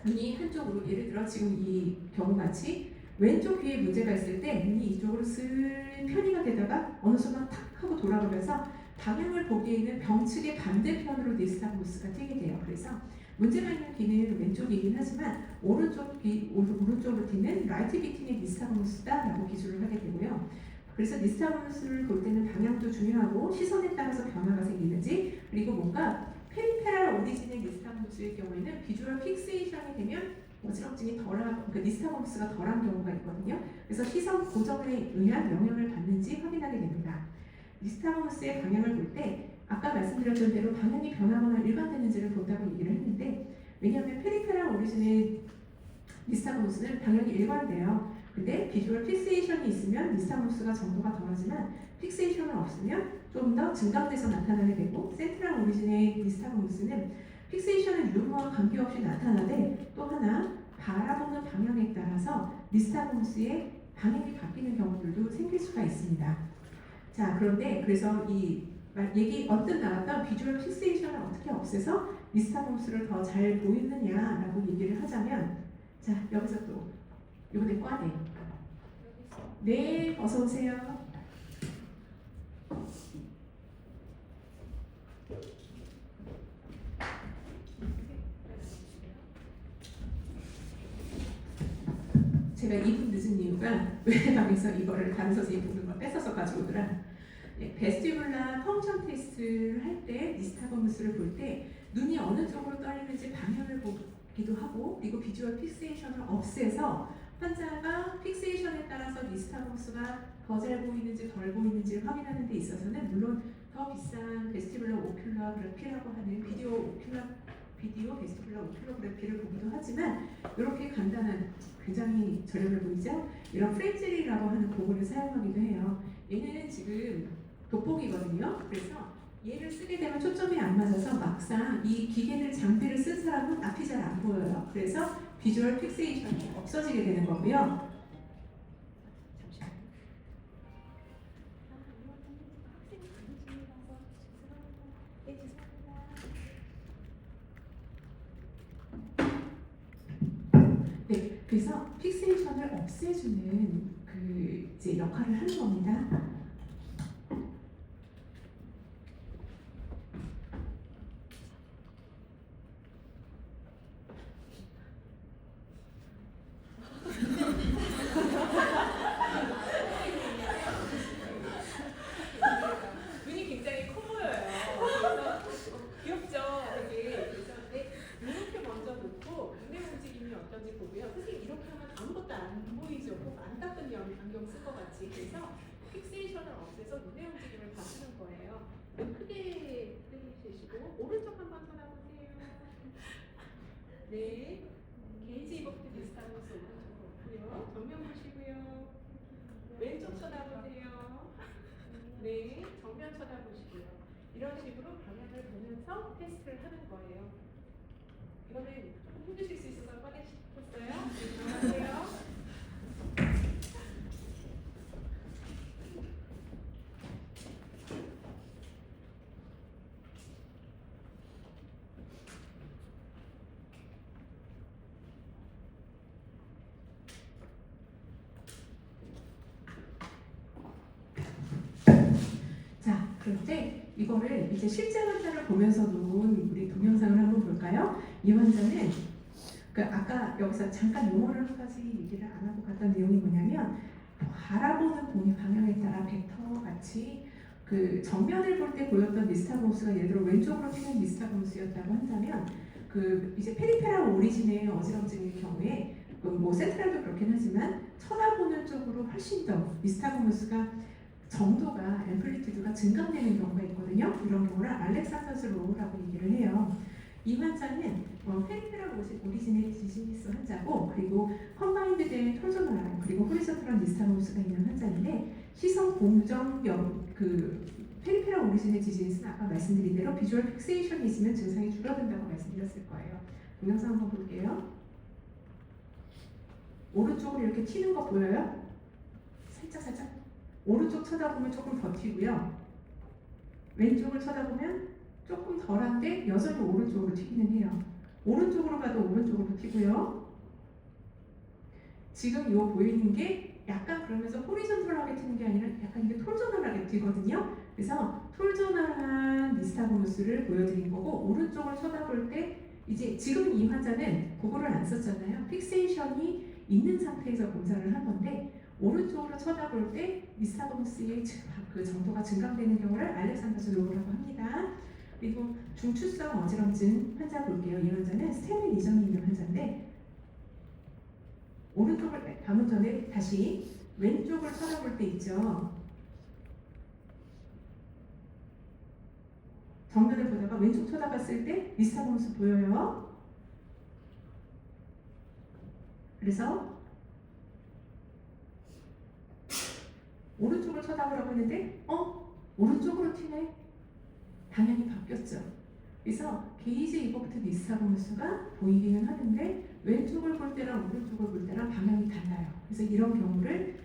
눈이 한쪽으로 예를 들어 지금 이 경우같이 왼쪽 귀에 문제가 있을 때 눈이 이쪽으로 슬 편이가 되다가 어느 순간 탁 하고 돌아가면서 방향을 보기에는 병측의 반대편으로 니스타모스가 튀게 돼요. 그래서 문제가 있는 귀는 왼쪽이긴 하지만 오른쪽으로 튀는 라이트 비팅의 니스타모스다라고 기술을 하게 되고요. 그래서 니스타모스를 볼 때는 방향도 중요하고 시선에 따라서 변화가 생기는지 그리고 뭔가 페리페랄 오리진의 니스타모스의 경우에는 비주얼 픽세이션이 되면 어지럽증이 덜한 니스타모스가 덜한 경우가 있거든요. 그래서 시선 고정에 의한 영향을 받는지 확인하게 됩니다. 니스타모스의 방향을 볼 때 아까 말씀드렸던 대로 방향이 변하거나 일관되는지를 본다고 얘기를 했는데 왜냐하면 페리페랄 오리진의 니스타모스는 방향이 일관돼요. 근데 비주얼 픽세이션이 있으면 니스타모스가 정도가 덜하지만 픽세이션은 없으면 좀 더 증강돼서 나타나게 되고 센트럴 오리진의 니스타모스는 픽세이션은 유무와 관계없이 나타나되 또 하나 바라보는 방향에 따라서 니스타모스의 방향이 바뀌는 경우들도 생길 수가 있습니다. 자, 그런데 그래서 이 얘기 언뜻 나왔던 비주얼 픽세이션을 어떻게 없애서 니스타모스를 더 잘 보이느냐라고 얘기를 하자면 자, 여기서 또 이번에 과대 네, 어서 오세요. 제가 2분 늦은 이유가 외래방에서 이거를 다른 선생님이 보는 걸 뺏어서 가져오더라. 베스티뷸라 펑션 테스트를 할 때 니스타모스를 볼 때 눈이 어느 쪽으로 떨리는지 방향을 보기도 하고 그리고 비주얼 픽세이션을 없애서 환자가 픽세이션에 따라서 니스타모스가 더 잘 보이는지 덜 보이는지를 확인하는 데 있어서는 물론 더 비싼 베스티뷸러 오큘러그래피라고 하는 비디오 베스티뷸러 오큘러그래피를 보기도 하지만 이렇게 간단한 굉장히 저렴해 보이죠? 이런 프렌즈리라고 하는 도구를 사용하기도 해요. 얘는 지금 돋보기거든요. 그래서 얘를 쓰게 되면 초점이 안 맞아서 막상 이 기계들 장비를 쓴 사람은 앞이 잘 안 보여요. 그래서 비주얼 픽세이션이 없어지게 되는 거고요. 잠시만요. 학생이 강의 중이라서 죄송합니다. 네, 죄송합니다. 네, 그래서 픽세이션을 없애주는 그 이제 역할을 하는 겁니다. 눈이 굉장히 커 보여요. 그래서 귀엽죠, 되게. 그래서 이렇게 먼저 놓고 눈의 움직임이 어떤지 보고요. 선생님 이렇게 하면 아무것도 안 보이죠. 꼭 안 닦은 안경 쓸 것 같이. 그래서 픽세이션을 없애서 눈의 움직임을 봐주는 거예요. 크게 들이쉬시고 오른쪽 한번 쳐다보세요. 네. 게이지 이버트 디스타모스 오른쪽으로 오고요. 정면 보시고요. 왼쪽 쳐다보세요. 네. 정면 쳐다보시고요. 이런 식으로 방향을 보면서 테스트를 하는 거예요. 이거는 좀 힘드실 수 있어서 꺼내셨어요? 안녕하세요. 자, 그런데 이거를 이제 실제 환자를 보면서도 우리 동영상을 한번 볼까요? 이 환자는 그 아까 여기서 잠깐 용어를 한 가지 얘기를 안 하고 갔던 내용이 뭐냐면 바라보는 공의 방향에 따라 벡터 같이 그 정면을 볼 때 보였던 니스타고스가 예를 들어 왼쪽으로 튀는 니스타고스였다고 한다면 그 이제 페리페랄 오리진의 어지럼증의 경우에 그뭐 센트럴도 그렇긴 하지만 쳐다보는 쪽으로 훨씬 더 니스타고스가 정도가 앰플리튜드가 증가되는 경우가 있거든요. 이런 경우를 알렉산더스 로우라고 얘기를 해요. 이 환자는 페리페랄 오리진의 디지니스 환자고 그리고 컴바인드된 톨조널 그리고 호리zon털 니스타고스가 있는 환자인데 시선 공정형 그 페리페랄 오리진의 디지니스는 아까 말씀드린 대로 비주얼 픽세이션이 있으면 증상이 줄어든다고 말씀드렸을 거예요. 동영상 한번 볼게요. 오른쪽으로 이렇게 튀는 거 보여요? 살짝 오른쪽 쳐다보면 조금 더 튀고요. 왼쪽을 쳐다보면 조금 덜한데 여전히 오른쪽으로 튀기는 해요. 오른쪽으로 가도 오른쪽으로 튀고요. 지금 요 보이는 게 약간 그러면서 호리존털하게 튀는 게 아니라 약간 이게 톨조널하게 튀거든요. 그래서 톨조널한 니스타고스를 보여드린 거고 오른쪽을 쳐다볼 때 이제 지금 이 환자는 고글을 안 썼잖아요. 픽세이션이 있는 상태에서 검사를 한 건데 오른쪽으로 쳐다볼 때 니스타고스의 그 정도가 증가되는 경우를 알렉산더스 로우라고 합니다. 그리고 중추성 어지럼증 환자 볼게요. 이 환자는 스테미 리전이 있는 환자인데 오른쪽을 방금 전에 다시 왼쪽을 쳐다볼 때 있죠. 정면을 보다가 왼쪽 쳐다봤을 때 니스타고스 보여요. 그래서 오른쪽을 쳐다보라고 했는데 오른쪽으로 튀네. 방향이 바뀌었죠. 그래서 게이지 이버프트 니스타고스가 보이기는 하는데 왼쪽을 볼 때랑 오른쪽을 볼 때랑 방향이 달라요. 그래서 이런 경우를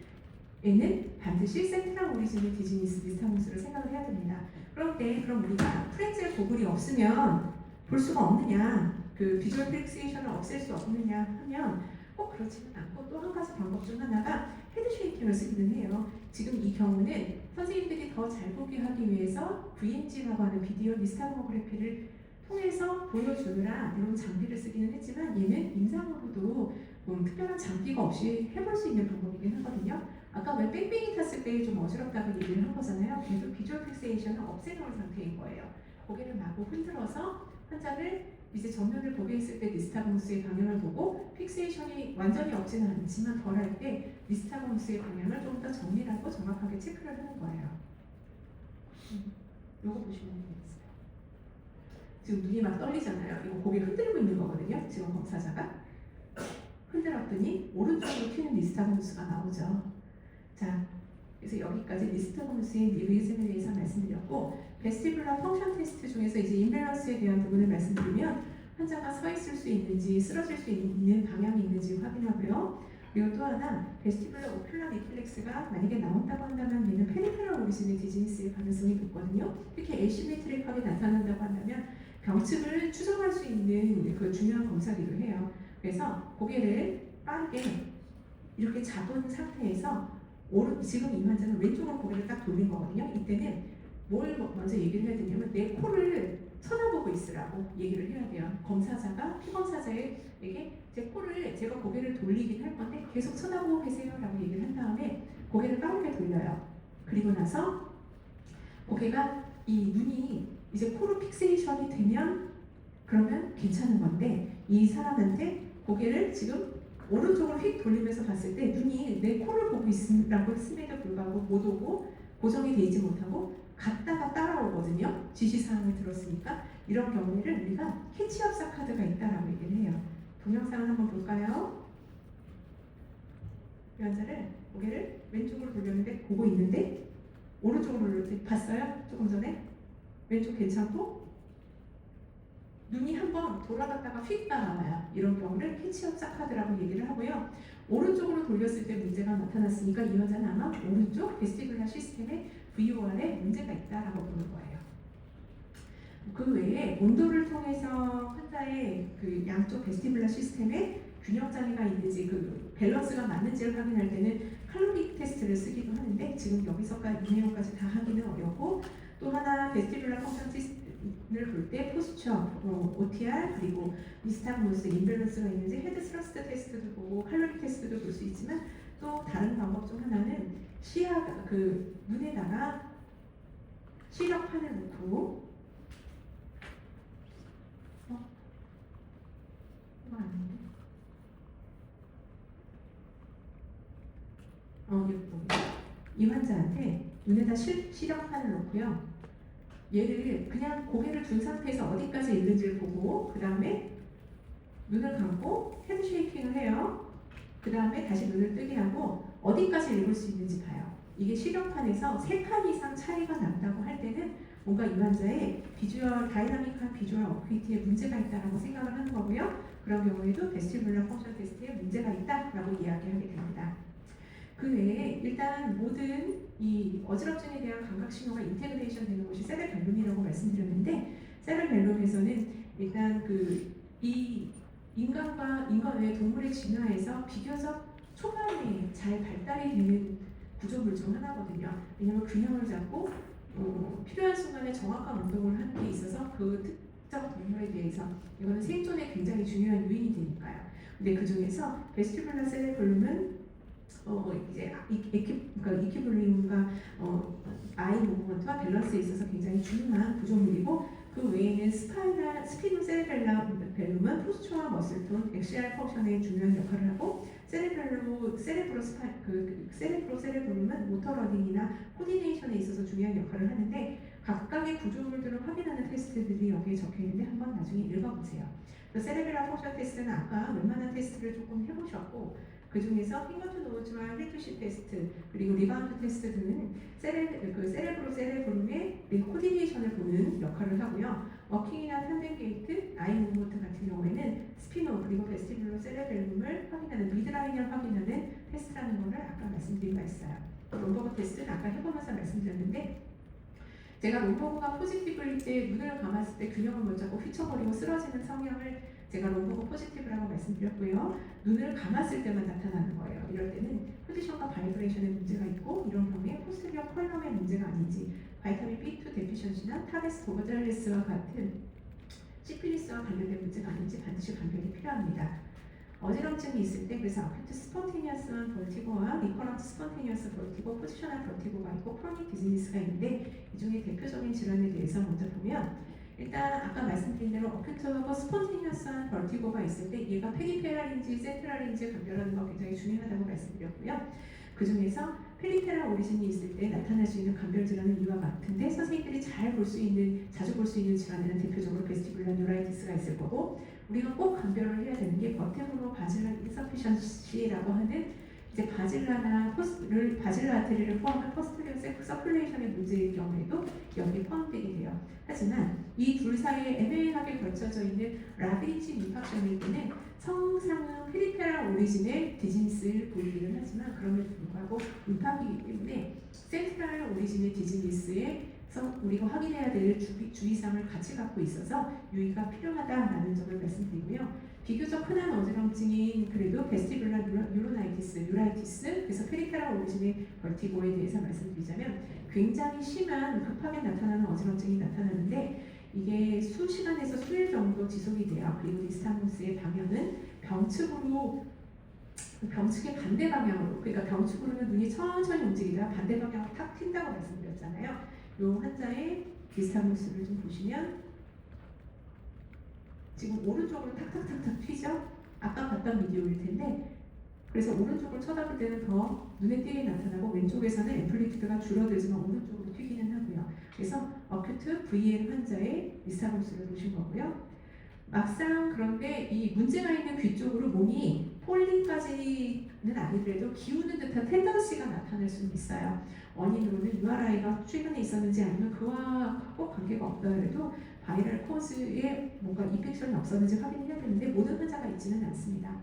에는 반드시 센트럴 오리진의 디지니스 니스타고스를 생각을 해야 됩니다. 그런데 그럼 우리가 프렌즈의 고글이 없으면 볼 수가 없느냐? 그 비주얼 픽세이션을 없앨 수 없느냐 하면 꼭 그렇지는 않고 또 한 가지 방법 중 하나가 헤드 쉐이킹을 쓰기는 해요. 지금 이 경우는 선생님들이 더 잘 보게 하기 위해서 VNG라고 하는 비디오 니스타그래피를 통해서 보여주느라 이런 장비를 쓰기는 했지만 얘는 임상으로도 특별한 장비가 없이 해볼 수 있는 방법이긴 하거든요. 아까 왜 뺑뺑이 탔을 때 좀 어지럽다고 얘기를 한 거잖아요. 계속 비주얼 픽세이션을 없애놓은 상태인 거예요. 고개를 마구 흔들어서 환자를 이제 정면을 보게 했을 때 니스타고스의 방향을 보고 픽세이션이 완전히 없지는 않지만 덜할 때 니스타고스의 방향을 좀 더 정밀하고 정확하게 체크를 하는 거예요. 이거 보시면 되겠어요. 지금 눈이 막 떨리잖아요. 이거 고개를 흔들고 있는 거거든요. 지금 검사자가 흔들었더니 오른쪽으로 튀는 니스타고스가 나오죠. 자, 그래서 여기까지 니스타고스의 리듬에 대해서 말씀드렸고 베스티뷸러 펑션 테스트 중에서 이제 임밸런스에 대한 부분을 말씀드리면 환자가 서 있을 수 있는지 쓰러질 수 있는 방향이 있는지 확인하고요. 그리고 또 하나 베스티뷸러 오큘러 리플렉스가 만약에 나온다고 한다면 얘는 페리페럴 오리진의 디지니스의 가능성이 높거든요. 특히 에시메트릭하게 나타난다고 한다면 병측을 추정할 수 있는 그 중요한 검사기도 해요. 그래서 고개를 빠르게 이렇게 잡은 상태에서 지금 이 환자는 왼쪽으로 고개를 딱 돌린 거거든요. 이때는 뭘 먼저 얘기를 해야 되냐면 내 코를 쳐다보고 있으라고 얘기를 해야 돼요. 검사자가 피검사자에게 제 코를 제가 고개를 돌리긴 할 건데 계속 쳐다보고 계세요라고 얘기를 한 다음에 고개를 빠르게 돌려요. 그리고 나서 고개가 이 눈이 이제 코로 픽세이션이 되면 그러면 괜찮은 건데 이 사람한테 고개를 지금 오른쪽으로 휙 돌리면서 봤을 때 눈이 내 코를 보고 있으라고 했음에도 불구하고 못 오고 고정이 되지 못하고 갔다가 따라오거든요. 지시사항을 들었으니까 이런 경우를 우리가 캐치업사 카드가 있다라고 얘기를 해요. 동영상을 한번 볼까요? 이 환자를 고개를 왼쪽으로 돌렸는데 보고 있는데 오른쪽으로 돌릴 때 봤어요? 조금 전에 왼쪽 괜찮고 눈이 한번 돌아갔다가 휙 따라와요. 이런 경우를 캐치업사 카드라고 얘기를 하고요. 오른쪽으로 돌렸을 때 문제가 나타났으니까 이 환자는 아마 오른쪽 베스티뷸러 시스템에 VOR에 문제가 있다라고 보는 거예요. 그 외에 온도를 통해서 환자의 그 양쪽 베스티뷸러 시스템에 균형 장애가 있는지 그 밸런스가 맞는지를 확인할 때는 칼로리 테스트를 쓰기도 하는데 지금 여기서까지 이 내용까지 다 하기는 어렵고 또 하나 베스티뷸러 펑션 볼 때 포스처, OTR 그리고 니스타그모스 임밸런스가 있는지 헤드 스러스트 테스트도 보고 칼로리 테스트도 볼 수 있지만 또 다른 방법 중 하나는 시야가 그 눈에다가 시력판을 놓고 이거 아닌데 이 환자한테 눈에다 시력판을 놓고요. 얘를 그냥 고개를 둔 상태에서 어디까지 있는지를 보고 그 다음에 눈을 감고 헤드 쉐이킹을 해요. 그 다음에 다시 눈을 뜨게 하고 어디까지 읽을 수 있는지 봐요. 이게 시력판에서 3칸 이상 차이가 난다고 할 때는 뭔가 이 환자의 다이나믹한 비주얼 어큐이티에 문제가 있다고 생각을 하는 거고요. 그런 경우에도 베스티뷸러 펑션 테스트에 문제가 있다라고 이야기하게 됩니다. 그 외에 일단 모든 이 어지럽증에 대한 감각 신호가 인테그레이션 되는 곳이 세레벨룸이라고 말씀드렸는데 세레벨룸에서는 일단 이 인간 외에 동물의 진화에서 비교적 초반에 잘 발달이 되는 구조물 중 하나거든요. 왜냐하면 균형을 잡고 필요한 순간에 정확한 운동을 하는 데 있어서 그 특정 동물에 대해서 이거는 생존에 굉장히 중요한 요인이 되니까요. 근데 그 중에서 베스티뷸러 세레벨룸은 이제 이퀴블리움과 아이 무브먼트와 밸런스에 있어서 굉장히 중요한 구조물이고 그 외에는 스피노 세레벨룸은 포스처와 머슬톤, 엑시알 펑션에 중요한 역할을 하고 세레브로 세레벨룸은 모터러닝이나 코디네이션에 있어서 중요한 역할을 하는데 각각의 구조물들을 확인하는 테스트들이 여기에 적혀 있는데 한번 나중에 읽어보세요. 세레벨라 펑션 테스트는 아까 웬만한 테스트를 조금 해보셨고 그 중에서 핑거 투 노즈와 힐투시 테스트 그리고 리바운드 테스트 등은 세레브로 세레브룸의 코디네이션을 보는 역할을 하고요. 워킹이나 탄덴 게이트, 아이 무브먼트 같은 경우에는 스피노 그리고 베스티뷸러 세레벨룸을 확인하는 미드라인을 확인하는 테스트라는 것을 아까 말씀드린 바 있어요. 롬버그 테스트는 아까 해보면서 말씀드렸는데 제가 롬버그가 포지티브일 때 눈을 감았을 때 균형을 못 잡고 휘청거리고 쓰러지는 성향을 제가 롬버그 포지티브라고 말씀드렸고요. 눈을 감았을 때만 나타나는 거예요. 이럴 때는 포지션과 바이브레이션에 문제가 있고 이런 경우에 포스티리어 컬럼에 문제가 아닌지 바이타민 B2 데피션시나 타레스 도버달레스와 같은 시피리스와 관련된 문제가 아닌지 반드시 감별이 필요합니다. 어지럼증이 있을 때 그래서 아큐트 스폰테니어스한 벌티고와 리커런트 스폰테니어스 벌티고, 포지셔널 벌티고가 있고 크로닉 디지니스가 있는데 이 중에 대표적인 질환에 대해서 먼저 보면 일단 아까 말씀드린 대로 어큐트하고 스폰테니어스한 벌티고가 있을 때 얘가 페리페랄인지 센트럴인지 감별하는 거 굉장히 중요하다고 말씀드렸고요. 그 중에서 페리페랄 오리진이 있을 때 나타날 수 있는 감별 질환은 이와 같은데 선생님들이 잘 볼 수 있는, 자주 볼 수 있는 질환에는 대표적으로 베스티뷸러 뉴라이티스가 있을 거고 우리가 꼭 감별을 해야 되는 게 버테브로 바질라 인서피션시라고 하는 이제 바질라 아테리를 포함한 포스트리어 서큘레이션의 문제일 경우에도 여기에 포함되게 돼요. 하지만 이 둘 사이에 애매하게 걸쳐져 있는 라비린치 임팍션일 때는 성상은 페리페랄 오리진의 디지니스를 보이기는 하지만 그럼에도 불구하고 임팍이기 때문에 센트럴 오리진의 디지니스에서 우리가 확인해야 될 주의사항을 같이 갖고 있어서 유의가 필요하다라는 점을 말씀드리고요. 비교적 흔한 어지럼증인 그래도 베스티뷸러 뉴라이티스, 그래서 페리페랄 오리진의 벌티고에 대해서 말씀드리자면 굉장히 심한 급하게 나타나는 어지럼증이 나타나는데 이게 수시간에서 수일 정도 지속이 돼요. 그리고 니스타모스의 방향은 병측의 반대 방향으로, 그러니까 병측으로는 눈이 천천히 움직이다가 반대 방향으로 탁 튄다고 말씀드렸잖아요. 이 환자의 니스타모스를 좀 보시면 지금 오른쪽으로 탁탁탁탁 튀죠? 아까 봤던 비디오일 텐데 그래서 오른쪽을 쳐다볼 때는 더 눈에 띄게 나타나고 왼쪽에서는 앰플리튜드가 줄어들지만 오른쪽으로 튀기는 하고요. 그래서 어큐트 VN 환자의 니스타모스를 보신 거고요. 막상 그런데 이 문제가 있는 귀 쪽으로 몸이 폴링까지는 아니더라도 기우는 듯한 텐던시가 나타날 수는 있어요. 원인으로는 URI가 최근에 있었는지 아니면 그와 꼭 관계가 없더라도 바이럴 코즈에 뭔가 인펙션이 없었는지 확인해야 되는데 모든 환자가 있지는 않습니다.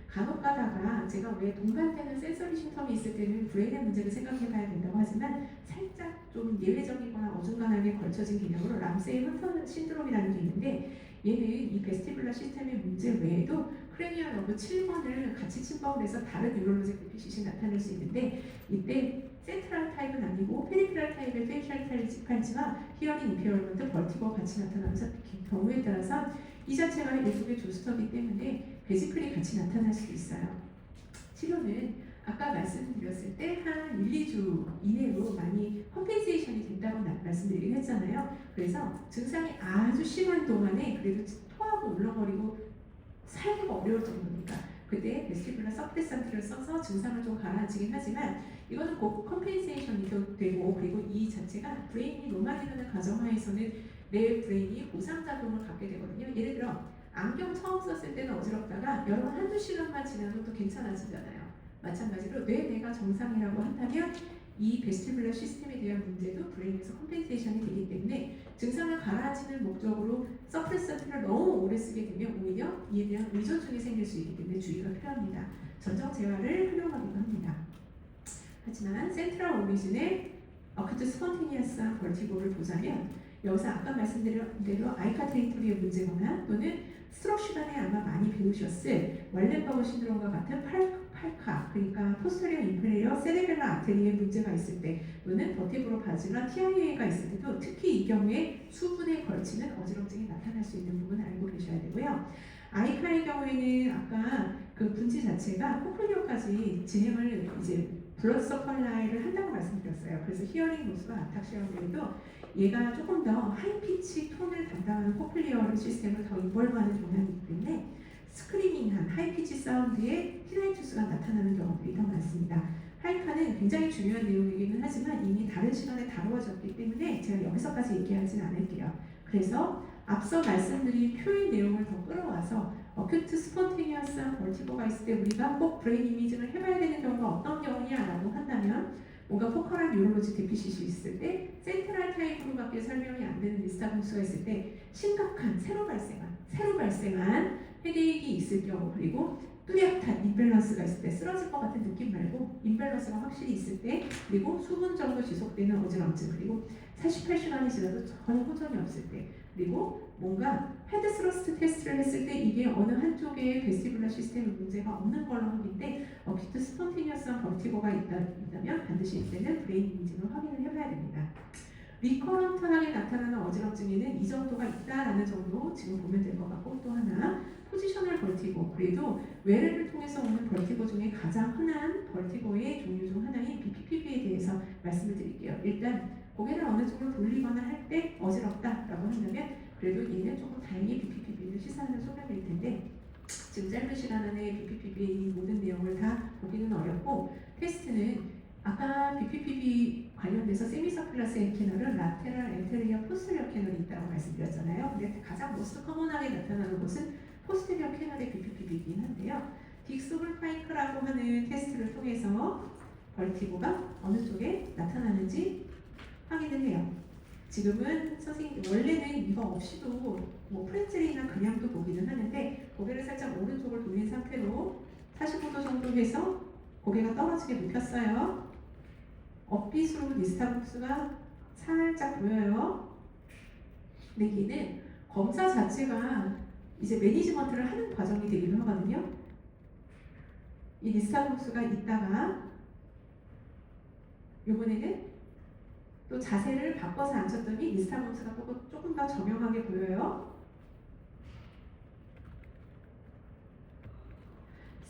간혹 가다가 제가 왜 동반되는 센서리 심텀이 있을 때는 브레인의 문제를 생각해 봐야 된다고 하지만 살짝 좀 예외적이거나 어중간하게 걸쳐진 개념으로 람세이 헌터 신드롬이라는 게 있는데 얘는 이 베스티뷸러 시스템의 문제 외에도 크레니얼 러브 7번을 같이 침범을 해서 다른 뉴럴로직 데피시시 나타낼 수 있는데 이때 센트럴 타입은 아니고 페리페럴 타입의 페이셜 팔지와 히어링 임페어먼트, 벌티고가 같이 나타나면서 경우에 따라서 이 자체가 일종의 조스터기 때문에 베지클이 같이 나타날 수도 있어요. 치료는 아까 말씀드렸을 때 한 1, 2주 이내로 많이 컴펜세이션이 된다고 말씀드리긴 했잖아요. 그래서 증상이 아주 심한 동안에 그래도 토하고 울렁거리고 살기가 어려울 정도니까 그때 베스티뷸러 서프레산트를 써서 증상을 좀 가라앉히긴 하지만 이거는 꼭 컴펜세이션이 되고 그리고 이 자체가 브레인이 노말이라는 가정하에서는 내 브레인이 보상작용을 갖게 되거든요. 예를 들어 안경 처음 썼을 때는 어지럽다가 여러분 한두 시간만 지나면 또 괜찮아지잖아요. 마찬가지로 뇌가 정상이라고 한다면 이 베스티뷸러 시스템에 대한 문제도 브레인에서 컴펜세이션이 되기 때문에 증상을 가라앉히는 목적으로 서프레센트를 너무 오래 쓰게 되면 오히려 이에 대한 의존증이 생길 수 있기 때문에 주의가 필요합니다. 전정 재활을 활용하기도 합니다. 하지만 센트럴 오리진의 어큐트 스폰테니어스한 벌티고를 보자면 여기서 아까 말씀드린 대로 아이카 테리토리의 문제거나 또는 스트로크 시간에 아마 많이 배우셨을 왈렌버그 신드롬과 같은 팔카 그러니까 포스터리어 인페리어 세레벨라 아테리의 문제가 있을 때 또는 버티브로 바지나 TIA가 있을 때도 특히 이 경우에 수분에 걸치는 어지럼증이 나타날 수 있는 부분을 알고 계셔야 되고요. 아이카의 경우에는 아까 그 분지 자체가 코클리오까지 진행을 이제 블러드 서플라이를 한다고 말씀드렸어요. 그래서 히어링 로스가 아탁시아에도 얘가 조금 더 하이피치 톤을 담당하는 코클리어 시스템을 더 인벌브하는 경향이기 때문에 스크리밍한 하이피치 사운드에 티나이투스가 나타나는 경우들이 더 많습니다. 하이카는 굉장히 중요한 내용이기는 하지만 이미 다른 시간에 다루어졌기 때문에 제가 여기서까지 얘기하지는 않을게요. 그래서 앞서 말씀드린 표의 내용을 더 끌어와서 어큐트 스폰테니어스한 벌티고가 있을 때 우리가 꼭 브레인 이미징을 해봐야 되는 경우가 어떤 경우냐라고 한다면 뭔가 포컬한 뉴럴로지 데피시시 있을 때 센트럴 타입으로밖에 설명이 안 되는 니스타곤스가 있을 때 심각한 새로 발생한 헤데익이 있을 경우 그리고 뚜렷한 임밸런스가 있을 때 쓰러질 것 같은 느낌 말고 임밸런스가 확실히 있을 때 그리고 수분 정도 지속되는 어지럼증 그리고 48시간이 지나도 전혀 호전이 없을 때 그리고 뭔가 헤드 스러스트 테스트를 했을 때 이게 어느 한쪽에 베스티뷸러 시스템에 문제가 없는 걸로 확인돼 어큐트 스폰테니어스한 버티고가 있다면 반드시 이때는 브레인 이미징을 확인을 해봐야 됩니다. 리커런트하게 나타나는 어지럼증에는 이 정도가 있다라는 정도 지금 보면 될 것 같고 또 하나 포지셔널 벌티고 그래도 외래를 통해서 오는 벌티고 중에 가장 흔한 벌티고의 종류 중 하나인 BPPB에 대해서 말씀을 드릴게요. 일단 고개를 어느 쪽으로 돌리거나 할 때 어지럽다라고 한다면 그래도 얘는 조금 다행히 BPPB를 시사하는 소견일 텐데 지금 짧은 시간 안에 BPPB의 모든 내용을 다 보기는 어렵고 테스트는 아까 BPPB 관련돼서 세미서큘러스 엔캐널은 라테럴 엔테리어 포스테리어 캐널이 있다고 말씀드렸잖아요. 근데 가장 모스트 커먼하게 나타나는 것은 포스테리어 캐널의 BPPB이긴 한데요. 딕스홀파이크라고 하는 테스트를 통해서 벌티고가 어느 쪽에 나타나는지 확인을 해요. 지금은 선생님 원래는 이거 없이도 뭐 프렌즐이나 그냥도 보기는 하는데 고개를 살짝 오른쪽을 돌린 상태로 45도 정도 해서 고개가 떨어지게 눕혔어요. 업빗으로 니스타복스가 살짝 보여요. 근데 얘는 검사 자체가 이제 매니지먼트를 하는 과정이 되기도 하거든요. 이 니스타복스가 있다가 이번에는 또 자세를 바꿔서 앉혔더니 니스타복스가 조금 더 저명하게 보여요.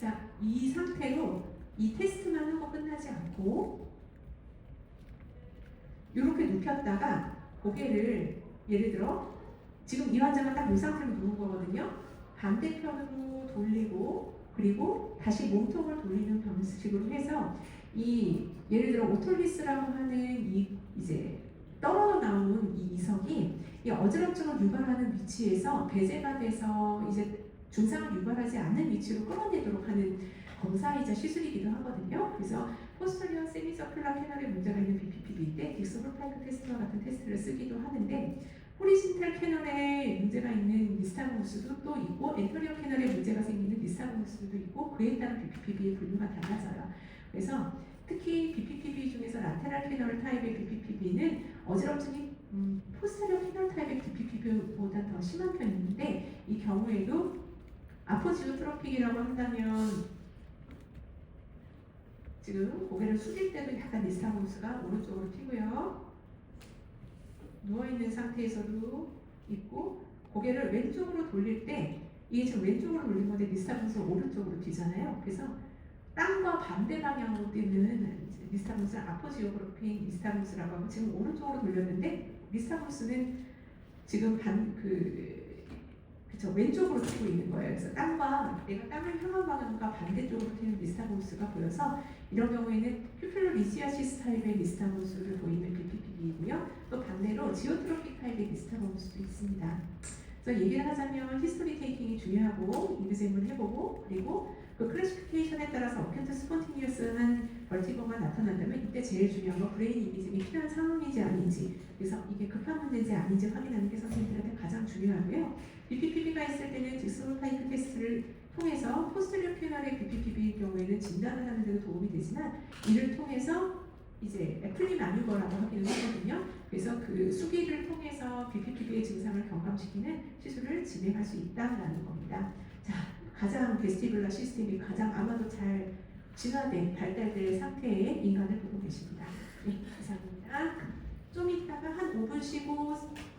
자, 이 상태로 이 테스트만 하고 끝나지 않고 이렇게 눕혔다가 고개를 예를 들어 지금 이 환자가 딱 이 상태로 누운 거거든요. 반대편으로 돌리고 그리고 다시 몸통을 돌리는 방식으로 해서 이 예를 들어 오톨리스라고 하는 이 이제 떨어 나온 이 이석이 이 어지럼증을 유발하는 위치에서 배제가 돼서 이제 증상을 유발하지 않는 위치로 끌어내도록 하는 검사이자 시술이기도 하거든요. 그래서 포스터리어 세미서큘러 캐널에 문제가 있는 BPPB 때 딕스홀파이크 테스트와 같은 테스트를 쓰기도 하는데 호리진탈 캐널에 문제가 있는 니스타고누스도 또 있고 엔터리어 캐널에 문제가 생기는 니스타고누스도 있고 그에 따른 BPPB의 분류가 달라져요. 그래서 특히 BPPB 중에서 라테랄 캐널 타입의 BPPB는 어지럼증이 포스터리어 캐널 타입의 BPPB보다 더 심한 편인데 이 경우에도 아포지오트로픽이라고 한다면 지금 고개를 숙일 때도 약간 니스타모스가 오른쪽으로 튀고요. 누워있는 상태에서도 있고 고개를 왼쪽으로 돌릴 때 이게 지금 왼쪽으로 돌린 건데 니스타모스는 오른쪽으로 튀잖아요. 그래서 땅과 반대 방향으로 뛰는 니스타모스를 아포지오그래픽 니스타모스라고 하고 지금 오른쪽으로 돌렸는데 니스타모스는 지금 그쵸 왼쪽으로 튀고 있는 거예요. 그래서 땅과 내가 땅을 향한 방향과 반대쪽으로 튀는 니스타모스가 보여서 이런 경우에는 퓨필로리시아시스 타입의 니스타모스를 보이는 BPPB이고요. 또 반대로 지오트로픽 타입의 니스타모스도 있습니다. 그래서 얘기를 하자면 히스토리 테이킹이 중요하고 인비셈을 해보고 그리고 그 클래시피케이션에 따라서 어큐트 스폰티니어스한 벌티고가 나타난다면 이때 제일 중요한 건 브레인 이미징이 필요한 상황인지 아닌지 그래서 이게 급한 문제인지 아닌지 확인하는 게 선생님들한테 가장 중요하고요. BPPB가 있을 때는 딕스로타이프 테스트를 통해서 포스트리어 퀴널의 BPPB일 경우에는 진단을 하는 데도 도움이 되지만 이를 통해서 이제 애플린 아닌 거라고 하기는 하거든요. 그래서 그 수기를 통해서 BPPB의 증상을 경감시키는 시술을 진행할 수 있다라는 겁니다. 자, 가장 베스티뷸러 시스템이 가장 아마도 잘 진화된 발달된 상태의 인간을 보고 계십니다. 네, 이상입니다. 좀 이따가 한 5분 쉬고